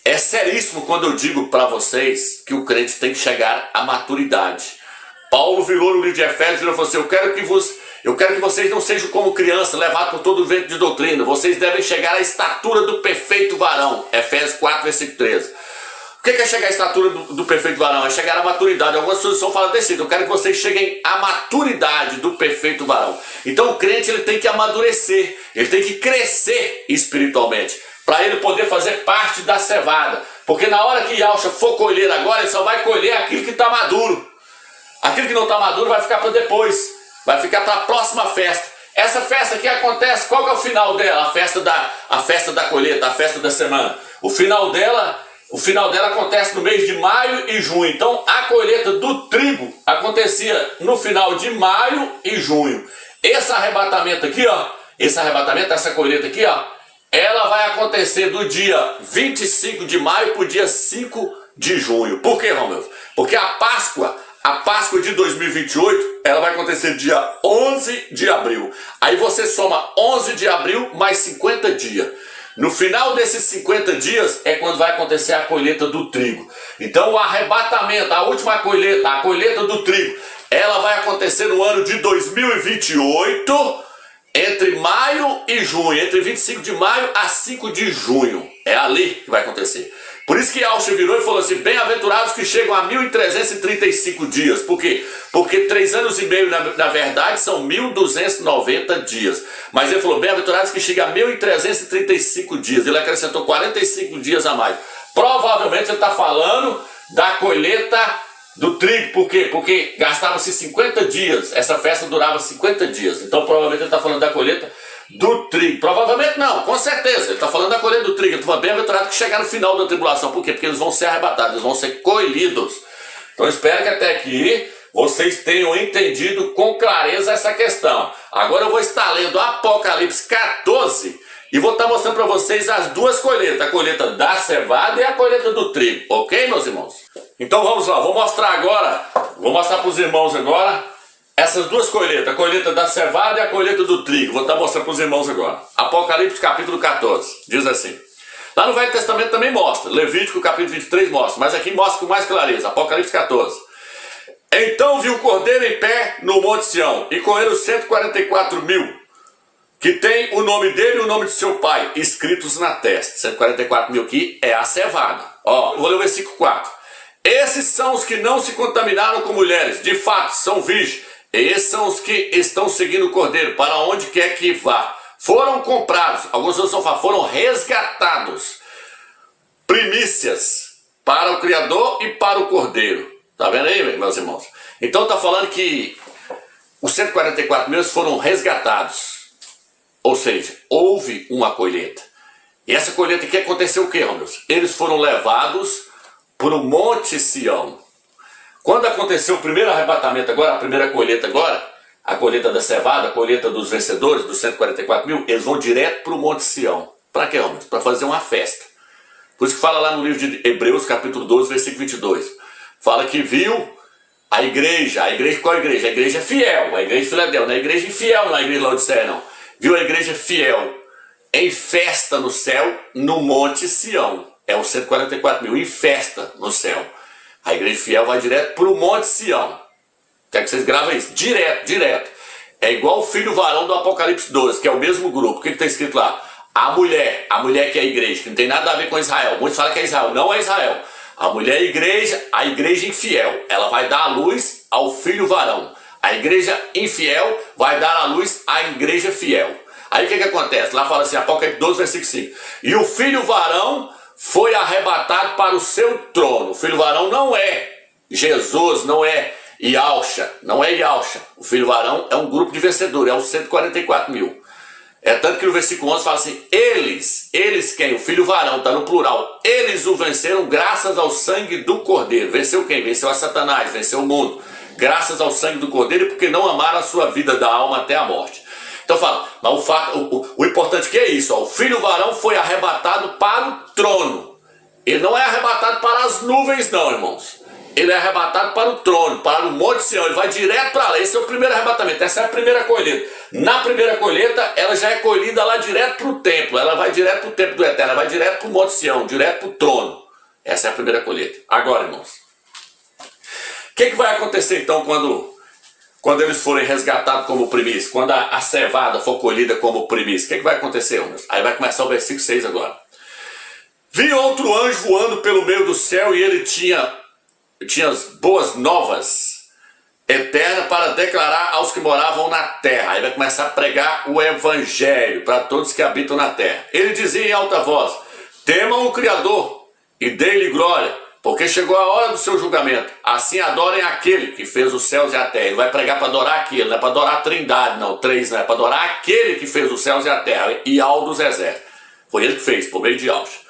Speaker 2: é seríssimo quando eu digo para vocês que o crente tem que chegar à maturidade. Paulo virou no livro de Efésios e falou assim: eu quero que vocês não sejam como criança, levados por todo o vento de doutrina. Vocês devem chegar à estatura do perfeito varão. Efésios 4, versículo 13. O que é chegar à estatura do perfeito varão? É chegar à maturidade. Algumas traduções falam desse jeito: eu quero que vocês cheguem à maturidade do perfeito varão. Então o crente ele tem que amadurecer, ele tem que crescer espiritualmente, para ele poder fazer parte da cevada. Porque na hora que Yahushua for colher agora, ele só vai colher aquilo que está maduro. Aquilo que não está maduro vai ficar para depois, vai ficar para a próxima festa. Essa festa aqui acontece, qual que é o final dela? A festa da colheita, a festa da semana. O final dela acontece no mês de maio e junho. Então a colheita do trigo acontecia no final de maio e junho. Esse arrebatamento aqui, ó, essa colheita aqui, ó, ela vai acontecer do dia 25 de maio para o dia 5 de junho. Por quê, Romeu? Porque a Páscoa de 2028, ela vai acontecer dia 11 de abril. Aí você soma 11 de abril mais 50 dias. No final desses 50 dias é quando vai acontecer a colheita do trigo. Então o arrebatamento, a última colheita, a colheita do trigo, ela vai acontecer no ano de 2028, entre maio e junho, entre 25 de maio a 5 de junho. É ali que vai acontecer. Por isso que Yahushua virou e falou assim: bem-aventurados que chegam a 1335 dias. Por quê? Porque 3 anos e meio, na verdade, são 1290 dias. Mas ele falou: bem-aventurados que chegam a 1335 dias. Ele acrescentou 45 dias a mais. Provavelmente ele está falando da colheita do trigo. Por quê? Porque gastava-se 50 dias. Essa festa durava 50 dias. Então provavelmente ele está falando da colheita do trigo. Provavelmente não, com certeza. Ele está falando da colheita do trigo. Ele está falando bem-aventurado que chegar no final da tribulação. Por quê? Porque eles vão ser arrebatados, eles vão ser colhidos. Então espero que até aqui vocês tenham entendido com clareza essa questão. Agora eu vou estar lendo Apocalipse 14 e vou estar mostrando para vocês as duas colheitas. A colheita da cevada e a colheita do trigo. Ok, meus irmãos? Então vamos lá, vou mostrar para os irmãos agora essas duas colheitas, a colheita da cevada e a colheita do trigo. Vou estar mostrando para os irmãos agora. Apocalipse capítulo 14, diz assim: Lá no Velho Testamento também mostra, Levítico capítulo 23 mostra, mas aqui mostra com mais clareza, Apocalipse 14. Então viu o cordeiro em pé no Monte Sião, e com ele os 144 mil, que tem o nome dele e o nome de seu pai, escritos na testa. 144 mil aqui é a cevada. Ó, vou ler o versículo 4. Esses são os que não se contaminaram com mulheres, de fato são virgens. Esses são os que estão seguindo o cordeiro, para onde quer que vá. Foram comprados, alguns outros falam, foram resgatados. Primícias para o Criador e para o cordeiro. Tá vendo aí, meus irmãos? Então tá falando que os 144 mil foram resgatados. Ou seja, houve uma colheita. E essa colheita aqui aconteceu o quê, Romeus? Eles foram levados para o Monte Sião. Quando aconteceu o primeiro arrebatamento agora, a primeira colheita agora, a colheita da cevada, a colheita dos vencedores, dos 144 mil, eles vão direto para o Monte Sião. Para quê, Romeus? Para fazer uma festa. Por isso que fala lá no livro de Hebreus, capítulo 12, versículo 22. Fala que viu a igreja qual é a igreja? A igreja fiel, a igreja de Filadélfia, não é a igreja infiel, não é a igreja de Laodiceia, não. Viu a igreja fiel em festa no céu, no Monte Sião. É os 144 mil, em festa no céu. A igreja fiel vai direto para o Monte Sião. Quer que vocês gravem isso? Direto. É igual o filho varão do Apocalipse 12, que é o mesmo grupo. O que está escrito lá? A mulher que é a igreja, que não tem nada a ver com Israel. Muitos falam que é Israel, não é Israel. A mulher é a igreja infiel. Ela vai dar a luz ao filho varão. A igreja infiel vai dar a luz à igreja fiel. Aí o que acontece? Lá fala assim, Apocalipse 12, versículo 5. E o filho varão foi arrebatado para o seu trono. O filho varão não é Jesus, não é Yahusha, não é Yahusha. O filho varão é um grupo de vencedores, é os 144 mil. É tanto que no versículo 11 fala assim, eles quem? O filho varão, está no plural. Eles o venceram graças ao sangue do cordeiro. Venceu quem? Venceu a Satanás, venceu o mundo. Graças ao sangue do cordeiro, porque não amaram a sua vida da alma até a morte. Então fala, mas o importante que é isso, ó, o filho varão foi arrebatado para o trono. Ele não é arrebatado para as nuvens não, irmãos. Ele é arrebatado para o trono, para o Monte Sião. Ele vai direto para lá. Esse é o primeiro arrebatamento, essa é a primeira colheita. Na primeira colheita, ela já é colhida lá direto para o templo. Ela vai direto para o templo do Eterno, ela vai direto para o Monte Sião, direto para o trono. Essa é a primeira colheita. Agora, irmãos, o que vai acontecer então quando eles forem resgatados como primícia? Quando a cevada for colhida como primícia? O que vai acontecer, irmãos? Aí vai começar o versículo 6 agora. Vi outro anjo voando pelo meio do céu e ele tinha as boas novas eternas para declarar aos que moravam na terra. Aí vai começar a pregar o evangelho para todos que habitam na terra. Ele dizia em alta voz, temam o Criador e dê-lhe glória, porque chegou a hora do seu julgamento. Assim adorem aquele que fez os céus e a terra. Ele vai pregar para adorar aquele, não é para adorar a trindade, não, três, não é para adorar aquele que fez os céus e a terra, Yahweh dos exércitos. Foi ele que fez, por meio de Yahweh.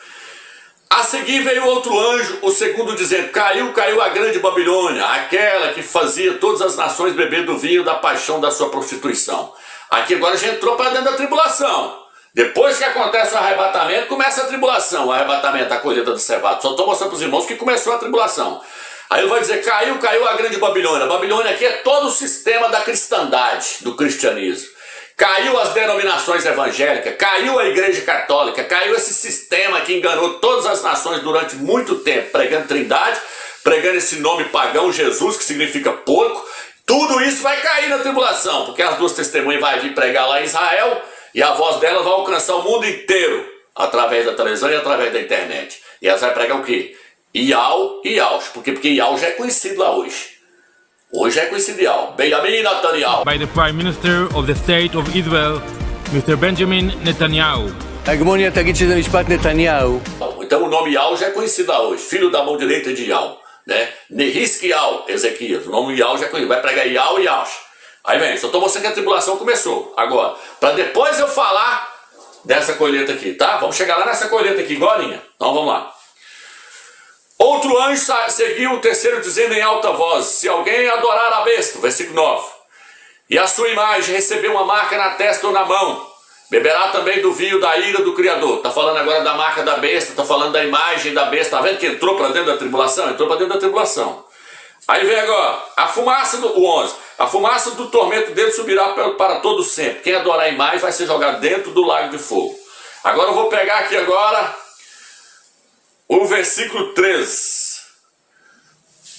Speaker 2: A seguir veio outro anjo, o segundo dizendo, caiu a grande Babilônia, aquela que fazia todas as nações beber do vinho da paixão da sua prostituição. Aqui agora já entrou para dentro da tribulação. Depois que acontece o arrebatamento, começa a tribulação, o arrebatamento, a colheita do cevado. Só estou mostrando para os irmãos que começou a tribulação. Aí ele vai dizer, caiu a grande Babilônia. A Babilônia aqui é todo o sistema da cristandade, do cristianismo. Caiu as denominações evangélicas, caiu a igreja católica, caiu esse sistema que enganou todas as nações durante muito tempo, pregando trindade, pregando esse nome pagão Jesus, que significa porco. Tudo isso vai cair na tribulação, porque as duas testemunhas vão vir pregar lá em Israel, e a voz dela vai alcançar o mundo inteiro, através da televisão e através da internet. E elas vão pregar o quê? Yahweh e Yahweh, porque Yahweh já é conhecido lá hoje. Hoje é conhecido Yahweh, Benjamin Netanyahu.
Speaker 3: By the Prime Minister of the State of Israel, Mr. Benjamin Netanyahu.
Speaker 4: ההגמוניה תגיד שזה משפט נתניהו.
Speaker 2: Então o nome Yahweh já é conhecido lá hoje, filho da mão direita de Yahweh, né? Nehiskiel, Ezequias, o nome Yahweh já é conhecido, vai pregar Yahweh e Yahweh. Aí vem, só estou mostrando que a tribulação começou. Agora, para depois eu falar dessa colheita aqui, tá? Vamos chegar lá nessa colheita aqui, agorinha. Então vamos lá. Outro anjo seguiu o terceiro dizendo em alta voz, se alguém adorar a besta, versículo 9, e a sua imagem receber uma marca na testa ou na mão, beberá também do vinho da ira do Criador. Está falando agora da marca da besta, está falando da imagem da besta. Está vendo que entrou para dentro da tribulação? Entrou para dentro da tribulação. Aí vem agora, a fumaça do 11, a fumaça do tormento dele subirá para todo sempre. Quem adorar a imagem vai ser jogado dentro do lago de fogo. Agora eu vou pegar aqui agora o versículo 3.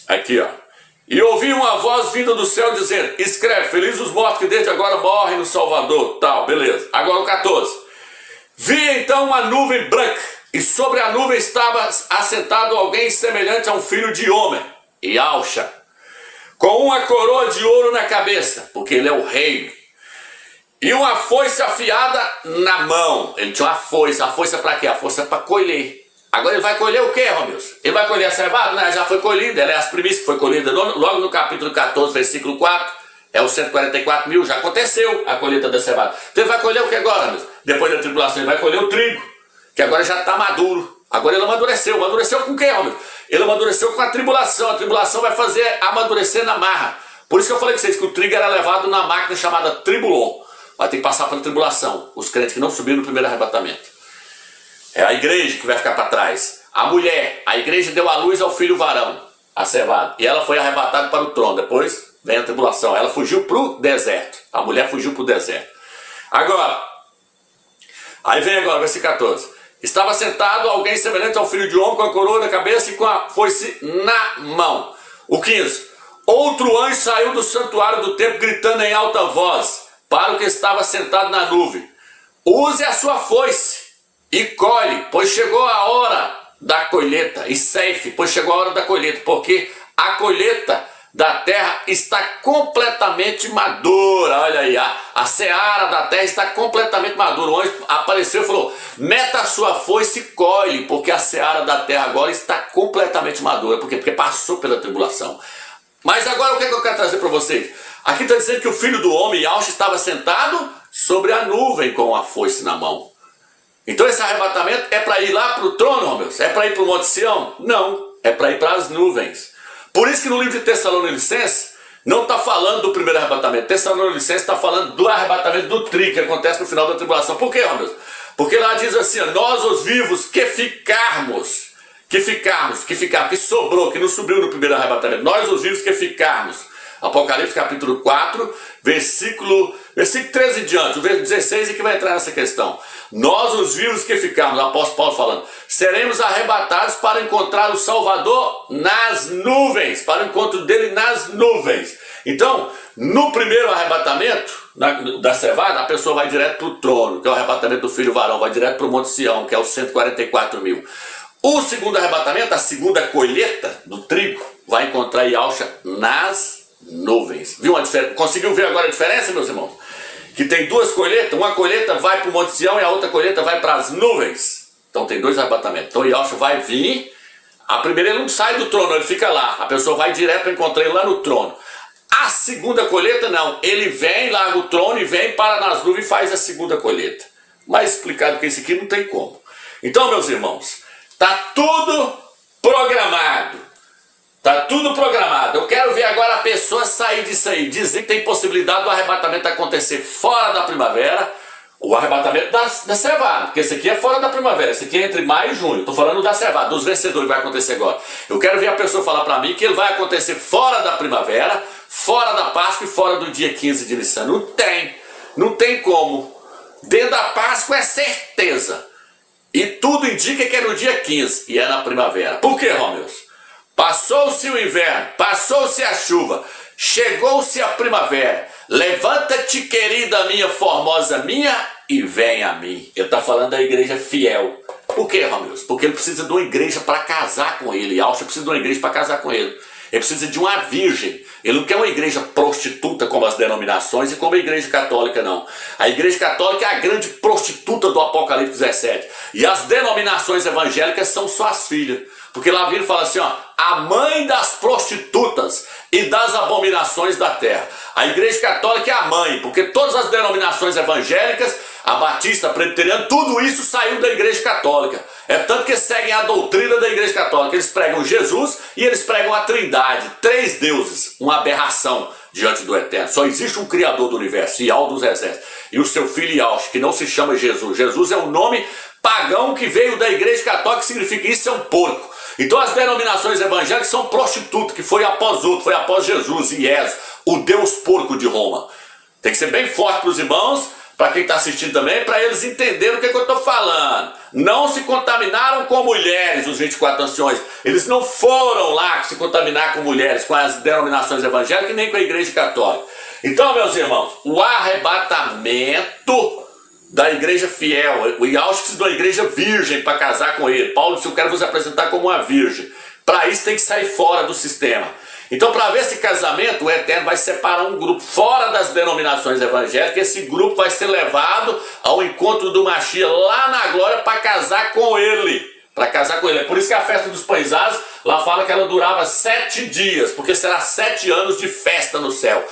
Speaker 2: Aqui, ó. E ouvi uma voz vinda do céu dizendo: escreve, felizes os mortos que desde agora morrem no Salvador. Tal, beleza. Agora o 14. Vi então uma nuvem branca, e sobre a nuvem estava assentado alguém semelhante a um filho de homem, e Alcha, com uma coroa de ouro na cabeça, porque ele é o rei, e uma foice afiada na mão. Ele tinha uma foice. A foice é para quê? A foice é para colher. Agora ele vai colher o quê, Romilson? Ele vai colher a cevada? Né? Já foi colhida, ela é as primícias que foi colhida logo no capítulo 14, versículo 4. É os 144 mil, já aconteceu a colheita da cevada. Então ele vai colher o que agora, Romilson? Depois da tribulação ele vai colher o trigo, que agora já está maduro. Agora ele amadureceu. Amadureceu com o quê, Romilson? Ele amadureceu com a tribulação. A tribulação vai fazer amadurecer na marra. Por isso que eu falei com vocês que o trigo era levado na máquina chamada tribulon. Vai ter que passar pela tribulação. Os crentes que não subiram no primeiro arrebatamento. É a igreja que vai ficar para trás. A mulher, a igreja deu à luz ao filho varão, a cevada. E ela foi arrebatada para o trono. Depois vem a tribulação. Ela fugiu para o deserto. A mulher fugiu para o deserto. Agora, aí vem agora, versículo 14. Estava sentado alguém semelhante ao filho de homem, com a coroa na cabeça e com a foice na mão. O 15. Outro anjo saiu do santuário do templo gritando em alta voz para o que estava sentado na nuvem: use a sua foice e colhe, pois chegou a hora da colheita. E ceife, pois chegou a hora da colheita, porque a colheita da terra está completamente madura. Olha aí, a seara da terra está completamente madura. O anjo apareceu e falou: meta a sua foice e colhe, porque a seara da terra agora está completamente madura. Por quê? Porque passou pela tribulação. Mas agora o que eu quero trazer para vocês? Aqui está dizendo que o filho do homem, Yahshua, estava sentado sobre a nuvem com a foice na mão. Então esse arrebatamento é para ir lá para o trono, meu? É para ir para o Monte Sião? Não, é para ir para as nuvens. Por isso que no livro de Tessalonicenses não está falando do primeiro arrebatamento. Tessalonicenses está falando do arrebatamento do trigo, que acontece no final da tribulação. Por quê, meu? Porque lá diz assim: nós os vivos que ficarmos, que sobrou, que não subiu no primeiro arrebatamento, nós os vivos que ficarmos. Apocalipse capítulo 4, versículo 13 em diante, o versículo 16 é que vai entrar nessa questão. Nós os vivos que ficarmos, o apóstolo Paulo falando, seremos arrebatados para encontrar o Salvador nas nuvens, para o encontro dele nas nuvens. Então, no primeiro arrebatamento da cevada, a pessoa vai direto para o trono, que é o arrebatamento do filho varão, vai direto para o Monte Sião, que é os 144 mil. O segundo arrebatamento, a segunda colheita do trigo, vai encontrar Yahshua nas nuvens. Viu uma diferença? Conseguiu ver agora a diferença, meus irmãos? Que tem duas colheitas, uma colheita vai para o Monte Sião e a outra colheita vai para as nuvens. Então tem dois arrebatamentos. Então Yahshua vai vir, a primeira ele não sai do trono, ele fica lá. A pessoa vai direto para encontrar ele lá no trono. A segunda colheita não, ele vem, larga o trono e vem para nas nuvens e faz a segunda colheita. Mais explicado que isso aqui não tem como. Então, meus irmãos, está tudo programado. Está tudo programado. Eu quero ver agora a pessoa sair disso aí, dizer que tem possibilidade do arrebatamento acontecer fora da primavera, o arrebatamento da cevada, porque esse aqui é fora da primavera, esse aqui é entre maio e junho. Estou falando da cevada, dos vencedores vai acontecer agora. Eu quero ver a pessoa falar para mim que ele vai acontecer fora da primavera, fora da Páscoa e fora do dia 15 de Nissan. Não tem como. Dentro da Páscoa é certeza. E tudo indica que é no dia 15 e é na primavera. Por quê, Romilson? Passou-se o inverno, passou-se a chuva, chegou-se a primavera. Levanta-te, querida minha, formosa minha, e vem a mim. Ele está falando da igreja fiel. Por quê, Romilson? Porque ele precisa de uma igreja para casar com ele. Yahshua precisa de uma igreja para casar com ele. Ele precisa de uma virgem. Ele não quer uma igreja prostituta como as denominações e como a igreja católica, não. A igreja católica é a grande prostituta do Apocalipse 17. E as denominações evangélicas são só as filhas. Porque lá vira e fala assim, ó, a mãe das prostitutas e das abominações da terra. A igreja católica é a mãe, porque todas as denominações evangélicas, a batista, a presbiteriana, tudo isso saiu da igreja católica. É tanto que seguem a doutrina da igreja católica. Eles pregam Jesus e eles pregam a trindade, 3 deuses, uma aberração diante do eterno. Só existe um criador do universo, Yahweh dos exércitos, e o seu filho Yahshua, que não se chama Jesus. Jesus é um nome pagão que veio da igreja católica, que significa isso é um porco. Então as denominações evangélicas são prostitutas, que foi após outro, foi após Jesus e Yesu, o Deus porco de Roma. Tem que ser bem forte para os irmãos, para quem está assistindo também, para eles entenderem o que eu estou falando. Não se contaminaram com mulheres, os 24 anciões. Eles não foram lá se contaminar com mulheres, com as denominações evangélicas, nem com a igreja católica. Então, meus irmãos, o arrebatamento da igreja fiel, o Auschwitz da igreja virgem para casar com ele. Paulo disse, eu quero vos apresentar como uma virgem. Para isso tem que sair fora do sistema. Então, para ver esse casamento, o Eterno vai separar um grupo fora das denominações evangélicas. Esse grupo vai ser levado ao encontro do Mashiach lá na glória para casar com ele. Para casar com ele. É por isso que a festa dos pães asmos, lá fala que ela durava 7 dias, porque será 7 anos de festa no céu.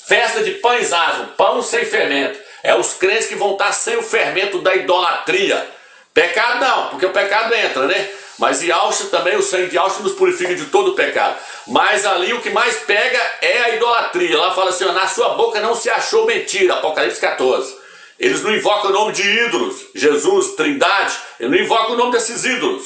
Speaker 2: Festa de pães asmos, pão sem fermento. É os crentes que vão estar sem o fermento da idolatria. Pecado não, porque o pecado entra, né? Mas em Auschwitz também, o sangue de Auschwitz nos purifica de todo o pecado. Mas ali o que mais pega é a idolatria. Lá fala assim, ó, na sua boca não se achou mentira, Apocalipse 14. Eles não invocam o nome de ídolos, Jesus, Trindade, eles não invocam o nome desses ídolos.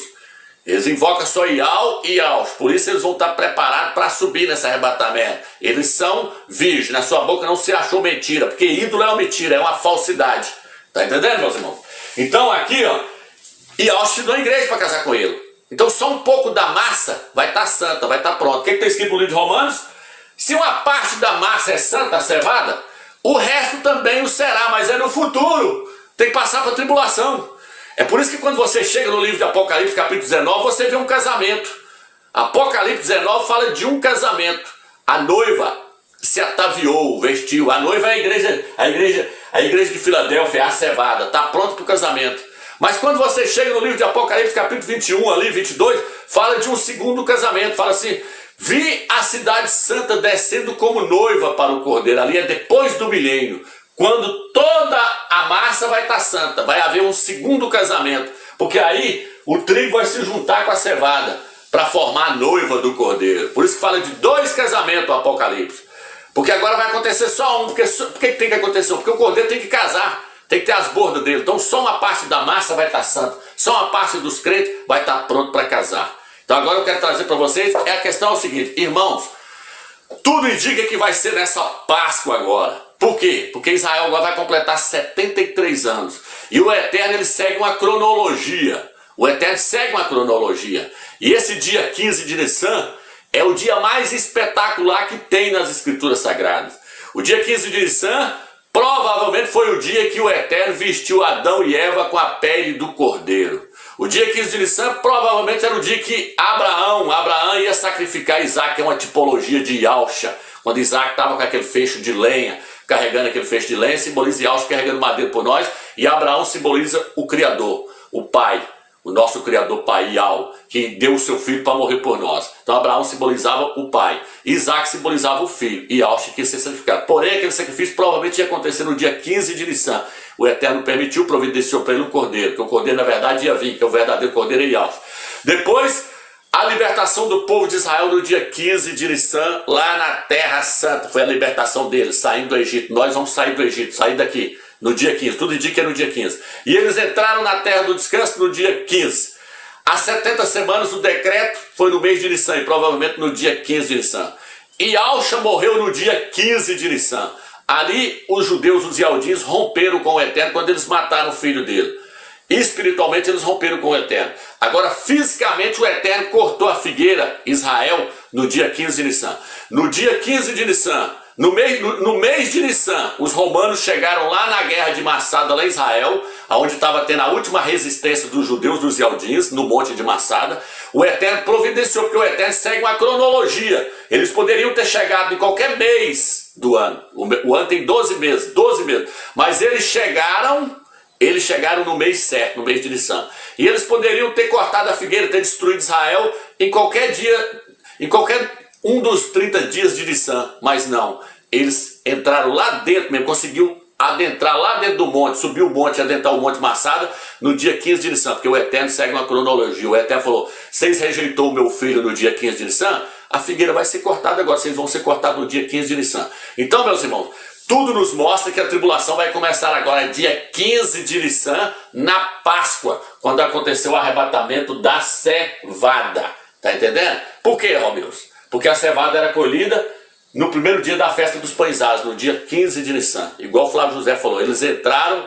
Speaker 2: Eles invocam só Ial e Iaus. Por isso eles vão estar preparados para subir nesse arrebatamento. Eles são virgens, na sua boca não se achou mentira, porque ídolo é uma mentira, é uma falsidade. Tá entendendo, meus irmãos? Então aqui, ó, Iaus te deu a igreja para casar com ele. Então só um pouco da massa vai estar santa, vai estar pronta. O que está escrito no livro de Romanos? Se uma parte da massa é santa, cevada, o resto também o será, mas é no futuro. Tem que passar para a tribulação. É por isso que quando você chega no livro de Apocalipse, capítulo 19, você vê um casamento. Apocalipse 19 fala de um casamento. A noiva se ataviou, vestiu. A noiva é a igreja de Filadélfia, a cevada, está pronta para o casamento. Mas quando você chega no livro de Apocalipse, capítulo 21, ali, 22, fala de um segundo casamento. Fala assim, vi a cidade santa descendo como noiva para o cordeiro. Ali é depois do milênio, quando toda a massa vai estar santa. Vai haver um segundo casamento. Porque aí o trigo vai se juntar com a cevada para formar a noiva do cordeiro. Por isso que fala de 2 casamentos o Apocalipse. Porque agora vai acontecer só um. Por que tem que acontecer? Porque o cordeiro tem que casar. Tem que ter as bordas dele. Então só uma parte da massa vai estar santa. Só uma parte dos crentes vai estar pronto para casar. Então agora eu quero trazer para vocês, a questão é o seguinte, irmãos, tudo indica que vai ser nessa Páscoa agora. Por quê? Porque Israel agora vai completar 73 anos. E o Eterno, ele segue uma cronologia. O Eterno segue uma cronologia. E esse dia 15 de Nissan é o dia mais espetacular que tem nas Escrituras Sagradas. O dia 15 de Nissan provavelmente foi o dia que o Eterno vestiu Adão e Eva com a pele do cordeiro. O dia 15 de Nissan provavelmente era o dia que Abraão ia sacrificar Isaac, que é uma tipologia de Yalcha. Quando Isaac estava com aquele feixe de lenha, carregando aquele feixe de lenha, simboliza Yalcha carregando madeira por nós, e Abraão simboliza o Criador, o Pai, o nosso Criador Pai, Yal, que deu o seu filho para morrer por nós. Então Abraão simbolizava o pai, Isaac simbolizava o filho, e Yal que ia ser sacrificado. Porém, aquele sacrifício provavelmente ia acontecer no dia 15 de Nissan. O Eterno permitiu, providenciou para ele um cordeiro, que o cordeiro na verdade ia vir, que é o verdadeiro cordeiro é Yal. Depois, a libertação do povo de Israel no dia 15 de Nissan, lá na Terra Santa, foi a libertação deles, saindo do Egito. Nós vamos sair do Egito, sair daqui. No dia 15, tudo indica que é no dia 15. E eles entraram na terra do descanso no dia 15. As 70 semanas do decreto foi no mês de Nissan, e provavelmente no dia 15 de Nissan. E Alcha morreu no dia 15 de Nissan. Ali os judeus, os Yaldins, romperam com o Eterno quando eles mataram o filho dele. Espiritualmente eles romperam com o Eterno. Agora fisicamente o Eterno cortou a figueira, Israel, no dia 15 de Nissan. No dia 15 de Nissan, no mês de Nissan, os romanos chegaram lá na guerra de Massada, lá em Israel, onde estava tendo a última resistência dos judeus, dos Yaldins, no monte de Massada. O Eterno providenciou, porque o Eterno segue uma cronologia. Eles poderiam ter chegado em qualquer mês do ano. O ano tem 12 meses, mas eles chegaram no mês certo, no mês de Nissan. E eles poderiam ter cortado a figueira, ter destruído Israel em qualquer dia, em qualquer um dos 30 dias de Nissan, mas não. Eles entraram lá dentro mesmo, conseguiu adentrar lá dentro do monte, subir o monte, adentrar o monte Massada no dia 15 de Nissan, porque o Eterno segue uma cronologia. O Eterno falou, vocês rejeitou o meu filho no dia 15 de Nissan, a figueira vai ser cortada agora, vocês vão ser cortados no dia 15 de Nissan. Então, meus irmãos, tudo nos mostra que a tribulação vai começar agora, dia 15 de Nissan, na Páscoa, quando aconteceu o arrebatamento da cevada. Tá entendendo? Por quê, Romeus? Porque a cevada era colhida no primeiro dia da festa dos pães asmos, no dia 15 de Nissan. Igual o Flávio José falou,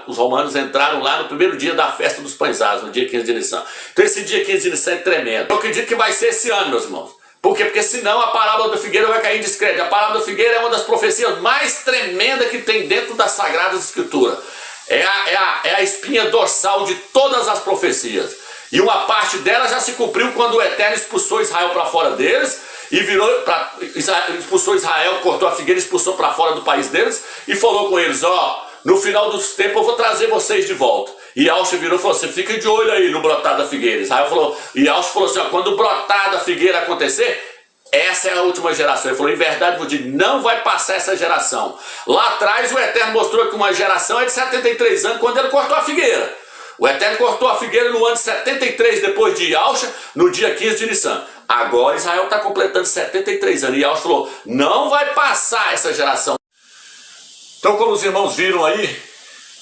Speaker 2: os romanos entraram lá no primeiro dia da festa dos pães asmos, no dia 15 de Nissan. Então esse dia 15 de Nissan é tremendo. Eu acredito que vai ser esse ano, meus irmãos. Por quê? Porque senão a parábola da figueira vai cair em descrédito. A parábola da figueira é uma das profecias mais tremendas que tem dentro das Sagradas Escrituras. É a espinha dorsal de todas as profecias. E uma parte dela já se cumpriu quando o Eterno expulsou Israel para fora deles, e expulsou Israel, cortou a figueira, expulsou para fora do país deles, e falou com eles, no final dos tempos eu vou trazer vocês de volta. E Yahshua virou e falou assim, fica de olho aí no brotar da figueira. E Yahshua falou assim, quando o brotar da figueira acontecer, essa é a última geração. Ele falou, em verdade vou dizer, não vai passar essa geração. Lá atrás o Eterno mostrou que uma geração é de 73 anos, quando ele cortou a figueira. O Eterno cortou a figueira no ano de 73 depois de Yahshua, no dia 15 de Nissan. Agora Israel está completando 73 anos. E Yahshua falou, não vai passar essa geração. Então, como os irmãos viram aí,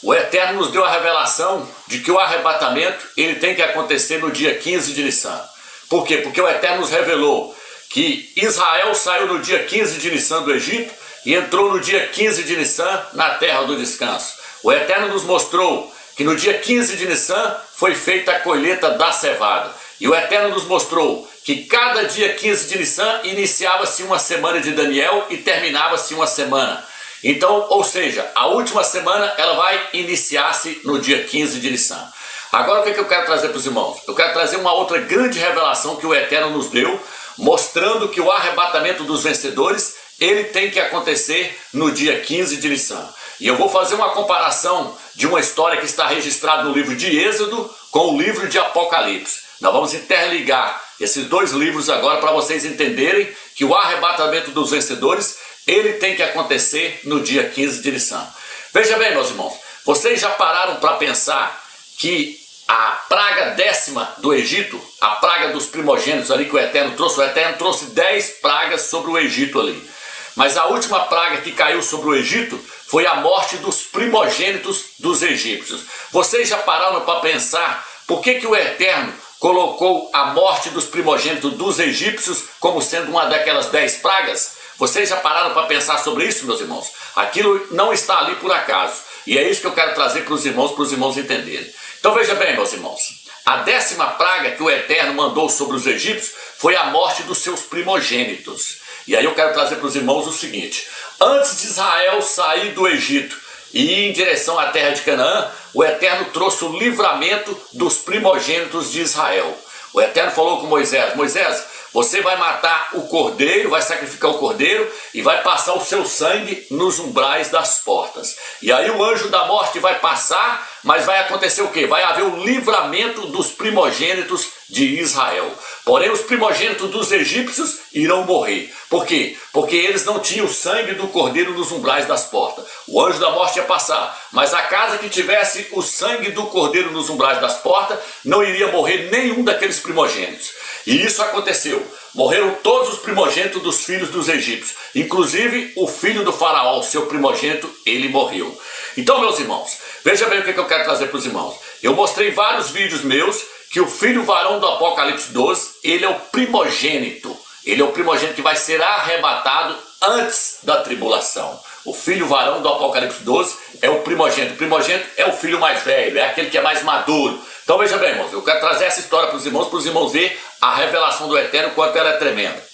Speaker 2: o Eterno nos deu a revelação de que o arrebatamento ele tem que acontecer no dia 15 de Nissan. Por quê? Porque o Eterno nos revelou que Israel saiu no dia 15 de Nissan do Egito e entrou no dia 15 de Nissan na terra do descanso. O Eterno nos mostrou que no dia 15 de Nissan foi feita a colheita da cevada. E o Eterno nos mostrou que cada dia 15 de Nissan iniciava-se uma semana de Daniel e terminava-se uma semana. Então, ou seja, a última semana ela vai iniciar-se no dia 15 de Nissan. Agora o que eu quero trazer para os irmãos? Eu quero trazer uma outra grande revelação que o Eterno nos deu, mostrando que o arrebatamento dos vencedores, ele tem que acontecer no dia 15 de Nissan. E eu vou fazer uma comparação de uma história que está registrada no livro de Êxodo com o livro de Apocalipse. Nós vamos interligar esses dois livros agora para vocês entenderem que o arrebatamento dos vencedores, ele tem que acontecer no dia 15 de Nissan. Veja bem, meus irmãos, vocês já pararam para pensar que a praga 10ª do Egito, a praga dos primogênitos ali que o Eterno trouxe 10 pragas sobre o Egito ali. Mas a última praga que caiu sobre o Egito foi a morte dos primogênitos dos egípcios. Vocês já pararam para pensar por que o Eterno colocou a morte dos primogênitos dos egípcios como sendo uma daquelas 10 pragas? Vocês já pararam para pensar sobre isso, meus irmãos? Aquilo não está ali por acaso. E é isso que eu quero trazer para os irmãos entenderem. Então veja bem, meus irmãos. A 10ª praga que o Eterno mandou sobre os egípcios foi a morte dos seus primogênitos. E aí eu quero trazer para os irmãos o seguinte. Antes de Israel sair do Egito e ir em direção à terra de Canaã, o Eterno trouxe o livramento dos primogênitos de Israel. O Eterno falou com Moisés, Moisés, você vai matar o cordeiro, vai sacrificar o cordeiro e vai passar o seu sangue nos umbrais das portas. E aí o anjo da morte vai passar, mas vai acontecer o quê? Vai haver o livramento dos primogênitos de Israel. Porém, os primogênitos dos egípcios irão morrer. Por quê? Porque eles não tinham o sangue do cordeiro nos umbrais das portas. O anjo da morte ia passar, mas a casa que tivesse o sangue do cordeiro nos umbrais das portas, não iria morrer nenhum daqueles primogênitos. E isso aconteceu. Morreram todos os primogênitos dos filhos dos egípcios. Inclusive o filho do faraó, seu primogênito, ele morreu. Então, meus irmãos, veja bem o que eu quero trazer para os irmãos. Eu mostrei vários vídeos meus que o filho varão do Apocalipse 12, ele é o primogênito. Ele é o primogênito que vai ser arrebatado antes da tribulação. O filho varão do Apocalipse 12 é o primogênito. O primogênito é o filho mais velho, é aquele que é mais maduro. Então veja bem, irmãos, eu quero trazer essa história para os irmãos ver a revelação do Eterno, quanto ela é tremenda.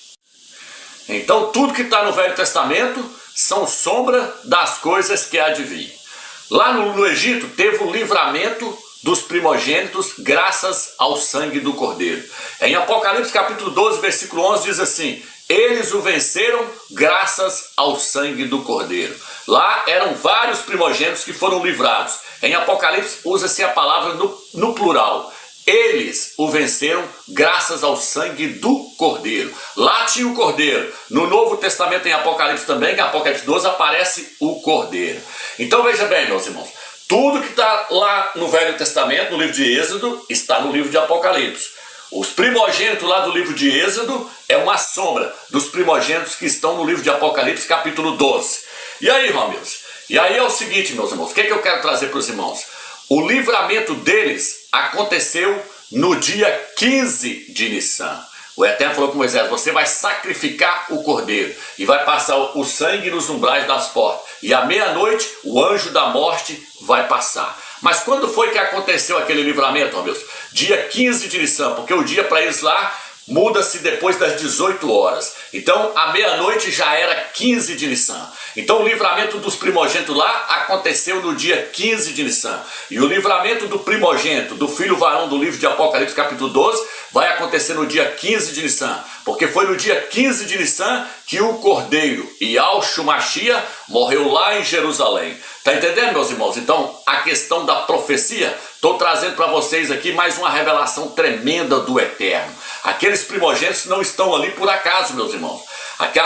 Speaker 2: Então tudo que está no Velho Testamento são sombra das coisas que há de vir. Lá no Egito teve o livramento dos primogênitos graças ao sangue do Cordeiro. Em Apocalipse capítulo 12, versículo 11 diz assim, eles o venceram graças ao sangue do Cordeiro. Lá eram vários primogênitos que foram livrados. Em Apocalipse usa-se a palavra no plural. Eles o venceram graças ao sangue do Cordeiro. Lá tinha o Cordeiro. No Novo Testamento, em Apocalipse também, em Apocalipse 12, aparece o Cordeiro. Então veja bem, meus irmãos, tudo que está lá no Velho Testamento, no livro de Êxodo, está no livro de Apocalipse. Os primogênitos lá do livro de Êxodo é uma sombra dos primogênitos que estão no livro de Apocalipse, capítulo 12. E aí, Romilson? E aí é o seguinte, meus irmãos, o que eu quero trazer para os irmãos? O livramento deles aconteceu no dia 15 de Nissan. O Eterno falou com Moisés: você vai sacrificar o cordeiro e vai passar o sangue nos umbrais das portas. E à meia-noite o anjo da morte vai passar. Mas quando foi que aconteceu aquele livramento, ó meus? Dia 15 de Nissan, porque o dia para eles lá muda-se depois das 18 horas. Então, à meia-noite já era 15 de Nissan. Então, o livramento dos primogênitos lá aconteceu no dia 15 de Nissan. E o livramento do primogênito, do filho varão do livro de Apocalipse, capítulo 12, vai acontecer no dia 15 de Nissan. Porque foi no dia 15 de Nissan que o cordeiro, Yahshua Mashiach, morreu lá em Jerusalém. Tá entendendo, meus irmãos? Então, a questão da profecia, estou trazendo para vocês aqui mais uma revelação tremenda do Eterno. Aqueles primogênitos não estão ali por acaso, meus irmãos.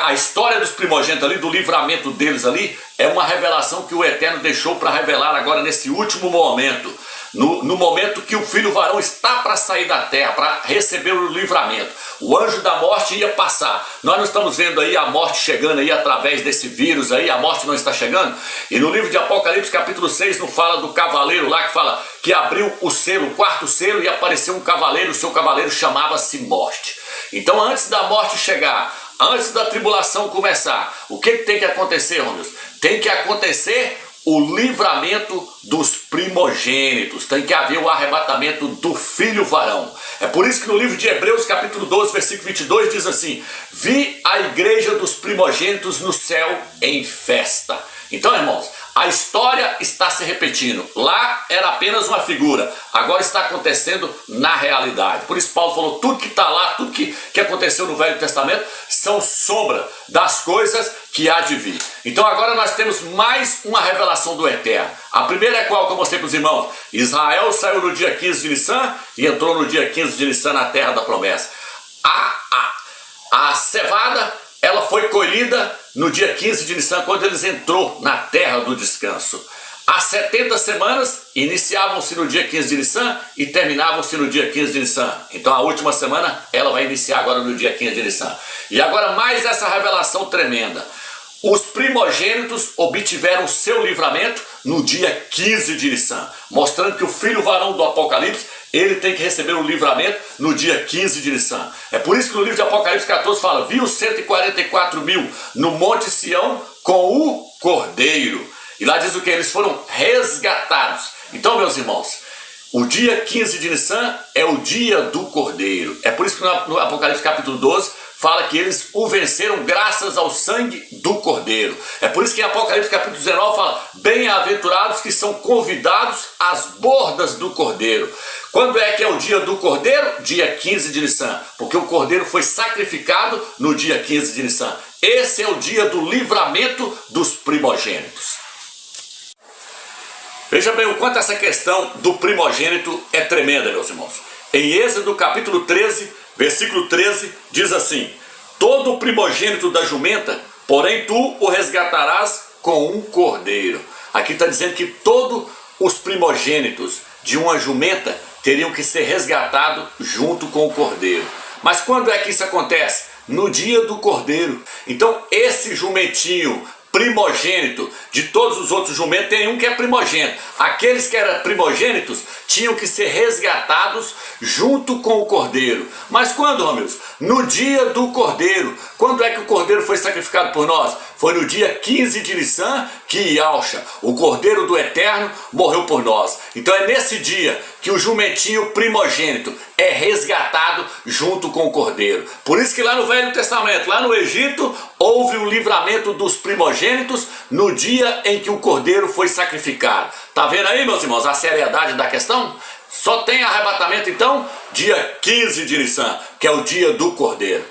Speaker 2: A história dos primogênitos ali, do livramento deles ali, é uma revelação que o Eterno deixou para revelar agora nesse último momento. No momento que o filho varão está para sair da terra, para receber o livramento. O anjo da morte ia passar. Nós não estamos vendo aí a morte chegando aí através desse vírus aí, a morte não está chegando. E no livro de Apocalipse, capítulo 6, não fala do cavaleiro lá que fala que abriu o selo, o quarto selo, e apareceu um cavaleiro, o seu cavaleiro chamava-se morte. Então, antes da morte chegar, antes da tribulação começar, o que tem que acontecer, Rômulo? Tem que acontecer o livramento dos primogênitos. Tem que haver o arrebatamento do filho varão. É por isso que no livro de Hebreus, capítulo 12, versículo 22, diz assim: vi a igreja dos primogênitos no céu em festa. Então, irmãos, a história está se repetindo. Lá era apenas uma figura, agora está acontecendo na realidade. Por isso Paulo falou, tudo que está lá, tudo que aconteceu no Velho Testamento são sombra das coisas que há de vir. Então agora nós temos mais uma revelação do Eterno. A primeira é qual que eu mostrei para os irmãos? Israel saiu no dia 15 de Nissan e entrou no dia 15 de Nissan na terra da promessa. A cevada, ela foi colhida no dia 15 de Nissan, quando eles entrou na terra do descanso. As 70 semanas iniciavam-se no dia 15 de Nissan e terminavam-se no dia 15 de Nissan. Então a última semana, ela vai iniciar agora no dia 15 de Nissan. E agora mais essa revelação tremenda. Os primogênitos obtiveram seu livramento no dia 15 de Nissan, mostrando que o filho varão do Apocalipse, ele tem que receber o livramento no dia 15 de Nissan. É por isso que no livro de Apocalipse 14 fala, viu 144 mil no Monte Sião com o Cordeiro. E lá diz o que? Eles foram resgatados. Então, meus irmãos, o dia 15 de Nissan é o dia do Cordeiro. É por isso que no Apocalipse capítulo 12 fala que eles o venceram graças ao sangue do Cordeiro. É por isso que em Apocalipse capítulo 19 fala, bem-aventurados que são convidados às bordas do Cordeiro. Quando é que é o dia do Cordeiro? Dia 15 de Nissan, porque o Cordeiro foi sacrificado no dia 15 de Nissan. Esse é o dia do livramento dos primogênitos. Veja bem o quanto essa questão do primogênito é tremenda, meus irmãos. Em Êxodo capítulo 13, versículo 13, diz assim, todo o primogênito da jumenta, porém tu o resgatarás com um cordeiro. Aqui está dizendo que todos os primogênitos de uma jumenta teriam que ser resgatados junto com o cordeiro. Mas quando é que isso acontece? No dia do cordeiro. Então esse jumentinho primogênito de todos os outros jumentos, tem um que é primogênito. Aqueles que eram primogênitos tinham que ser resgatados junto com o cordeiro. Mas quando, Romilson? No dia do cordeiro. Quando é que o cordeiro foi sacrificado por nós? Foi no dia 15 de Nissan que Yahshua, o cordeiro do Eterno, morreu por nós. Então é nesse dia que o jumentinho primogênito é resgatado junto com o cordeiro. Por isso que lá no Velho Testamento, lá no Egito, houve o livramento dos primogênitos no dia em que o cordeiro foi sacrificado. Tá vendo aí, meus irmãos, a seriedade da questão? Só tem arrebatamento então dia 15 de Nissan, que é o dia do cordeiro.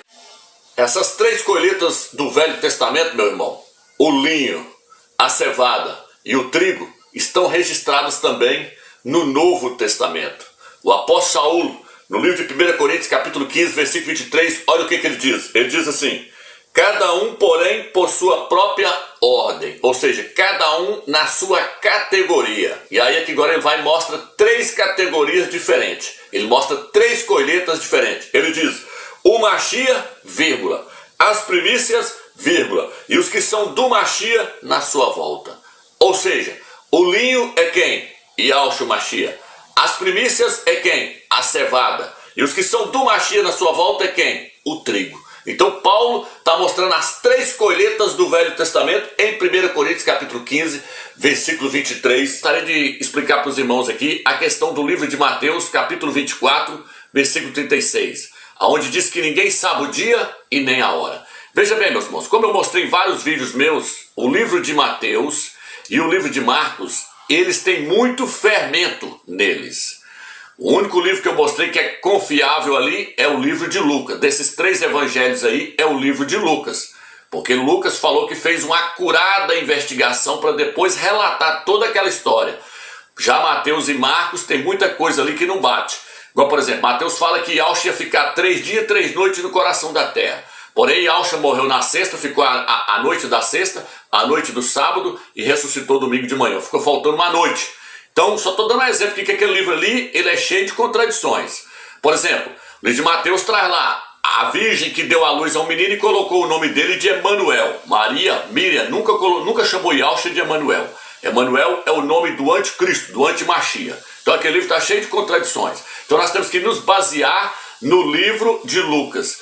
Speaker 2: Essas três colheitas do Velho Testamento, meu irmão, o linho, a cevada e o trigo, estão registradas também no Novo Testamento. O apóstolo Saulo, no livro de 1 Coríntios, capítulo 15, versículo 23, olha o que ele diz. Ele diz assim, cada um, porém, por sua própria ordem, ou seja, cada um na sua categoria. E aí aqui agora ele vai e mostra três categorias diferentes. Ele mostra três colheitas diferentes. Ele diz, o Mashiach, vírgula, as primícias, vírgula, e os que são do Mashiach na sua volta. Ou seja, o linho é quem? Yahshua Mashiach. As primícias é quem? A cevada. E os que são do Mashiach na sua volta é quem?
Speaker 1: o trigo. Então Paulo está mostrando as 3 colheitas do Velho Testamento em 1 Coríntios capítulo 15, versículo 23. Estarei de explicar para os irmãos aqui a questão do livro de Mateus, capítulo 24, versículo 36, onde diz que ninguém sabe o dia e nem a hora. Veja bem, meus irmãos, como eu mostrei em vários vídeos meus, o livro de Mateus e o livro de Marcos, eles têm muito fermento neles. O único livro que eu mostrei que é confiável ali é o livro de Lucas. Desses 3 evangelhos aí, é o livro de Lucas. Porque Lucas falou que fez uma acurada investigação para depois relatar toda aquela história. Já Mateus e Marcos tem muita coisa ali que não bate. Igual, por exemplo, Mateus fala que Yahshua ia ficar 3 dias, 3 noites no coração da terra. Porém, Yahshua morreu na sexta, ficou a noite da sexta, a noite do sábado e ressuscitou domingo de manhã. Ficou faltando uma noite. Então, só estou dando um exemplo que aquele livro ali, ele é cheio de contradições. Por exemplo, o livro de Mateus traz lá a virgem que deu à luz a um menino e colocou o nome dele de Emanuel. Miriam, nunca chamou Yahshua de Emanuel. Emanuel é o nome do anticristo, do antimachia. Então aquele livro está cheio de contradições. Então nós temos que nos basear no livro de Lucas.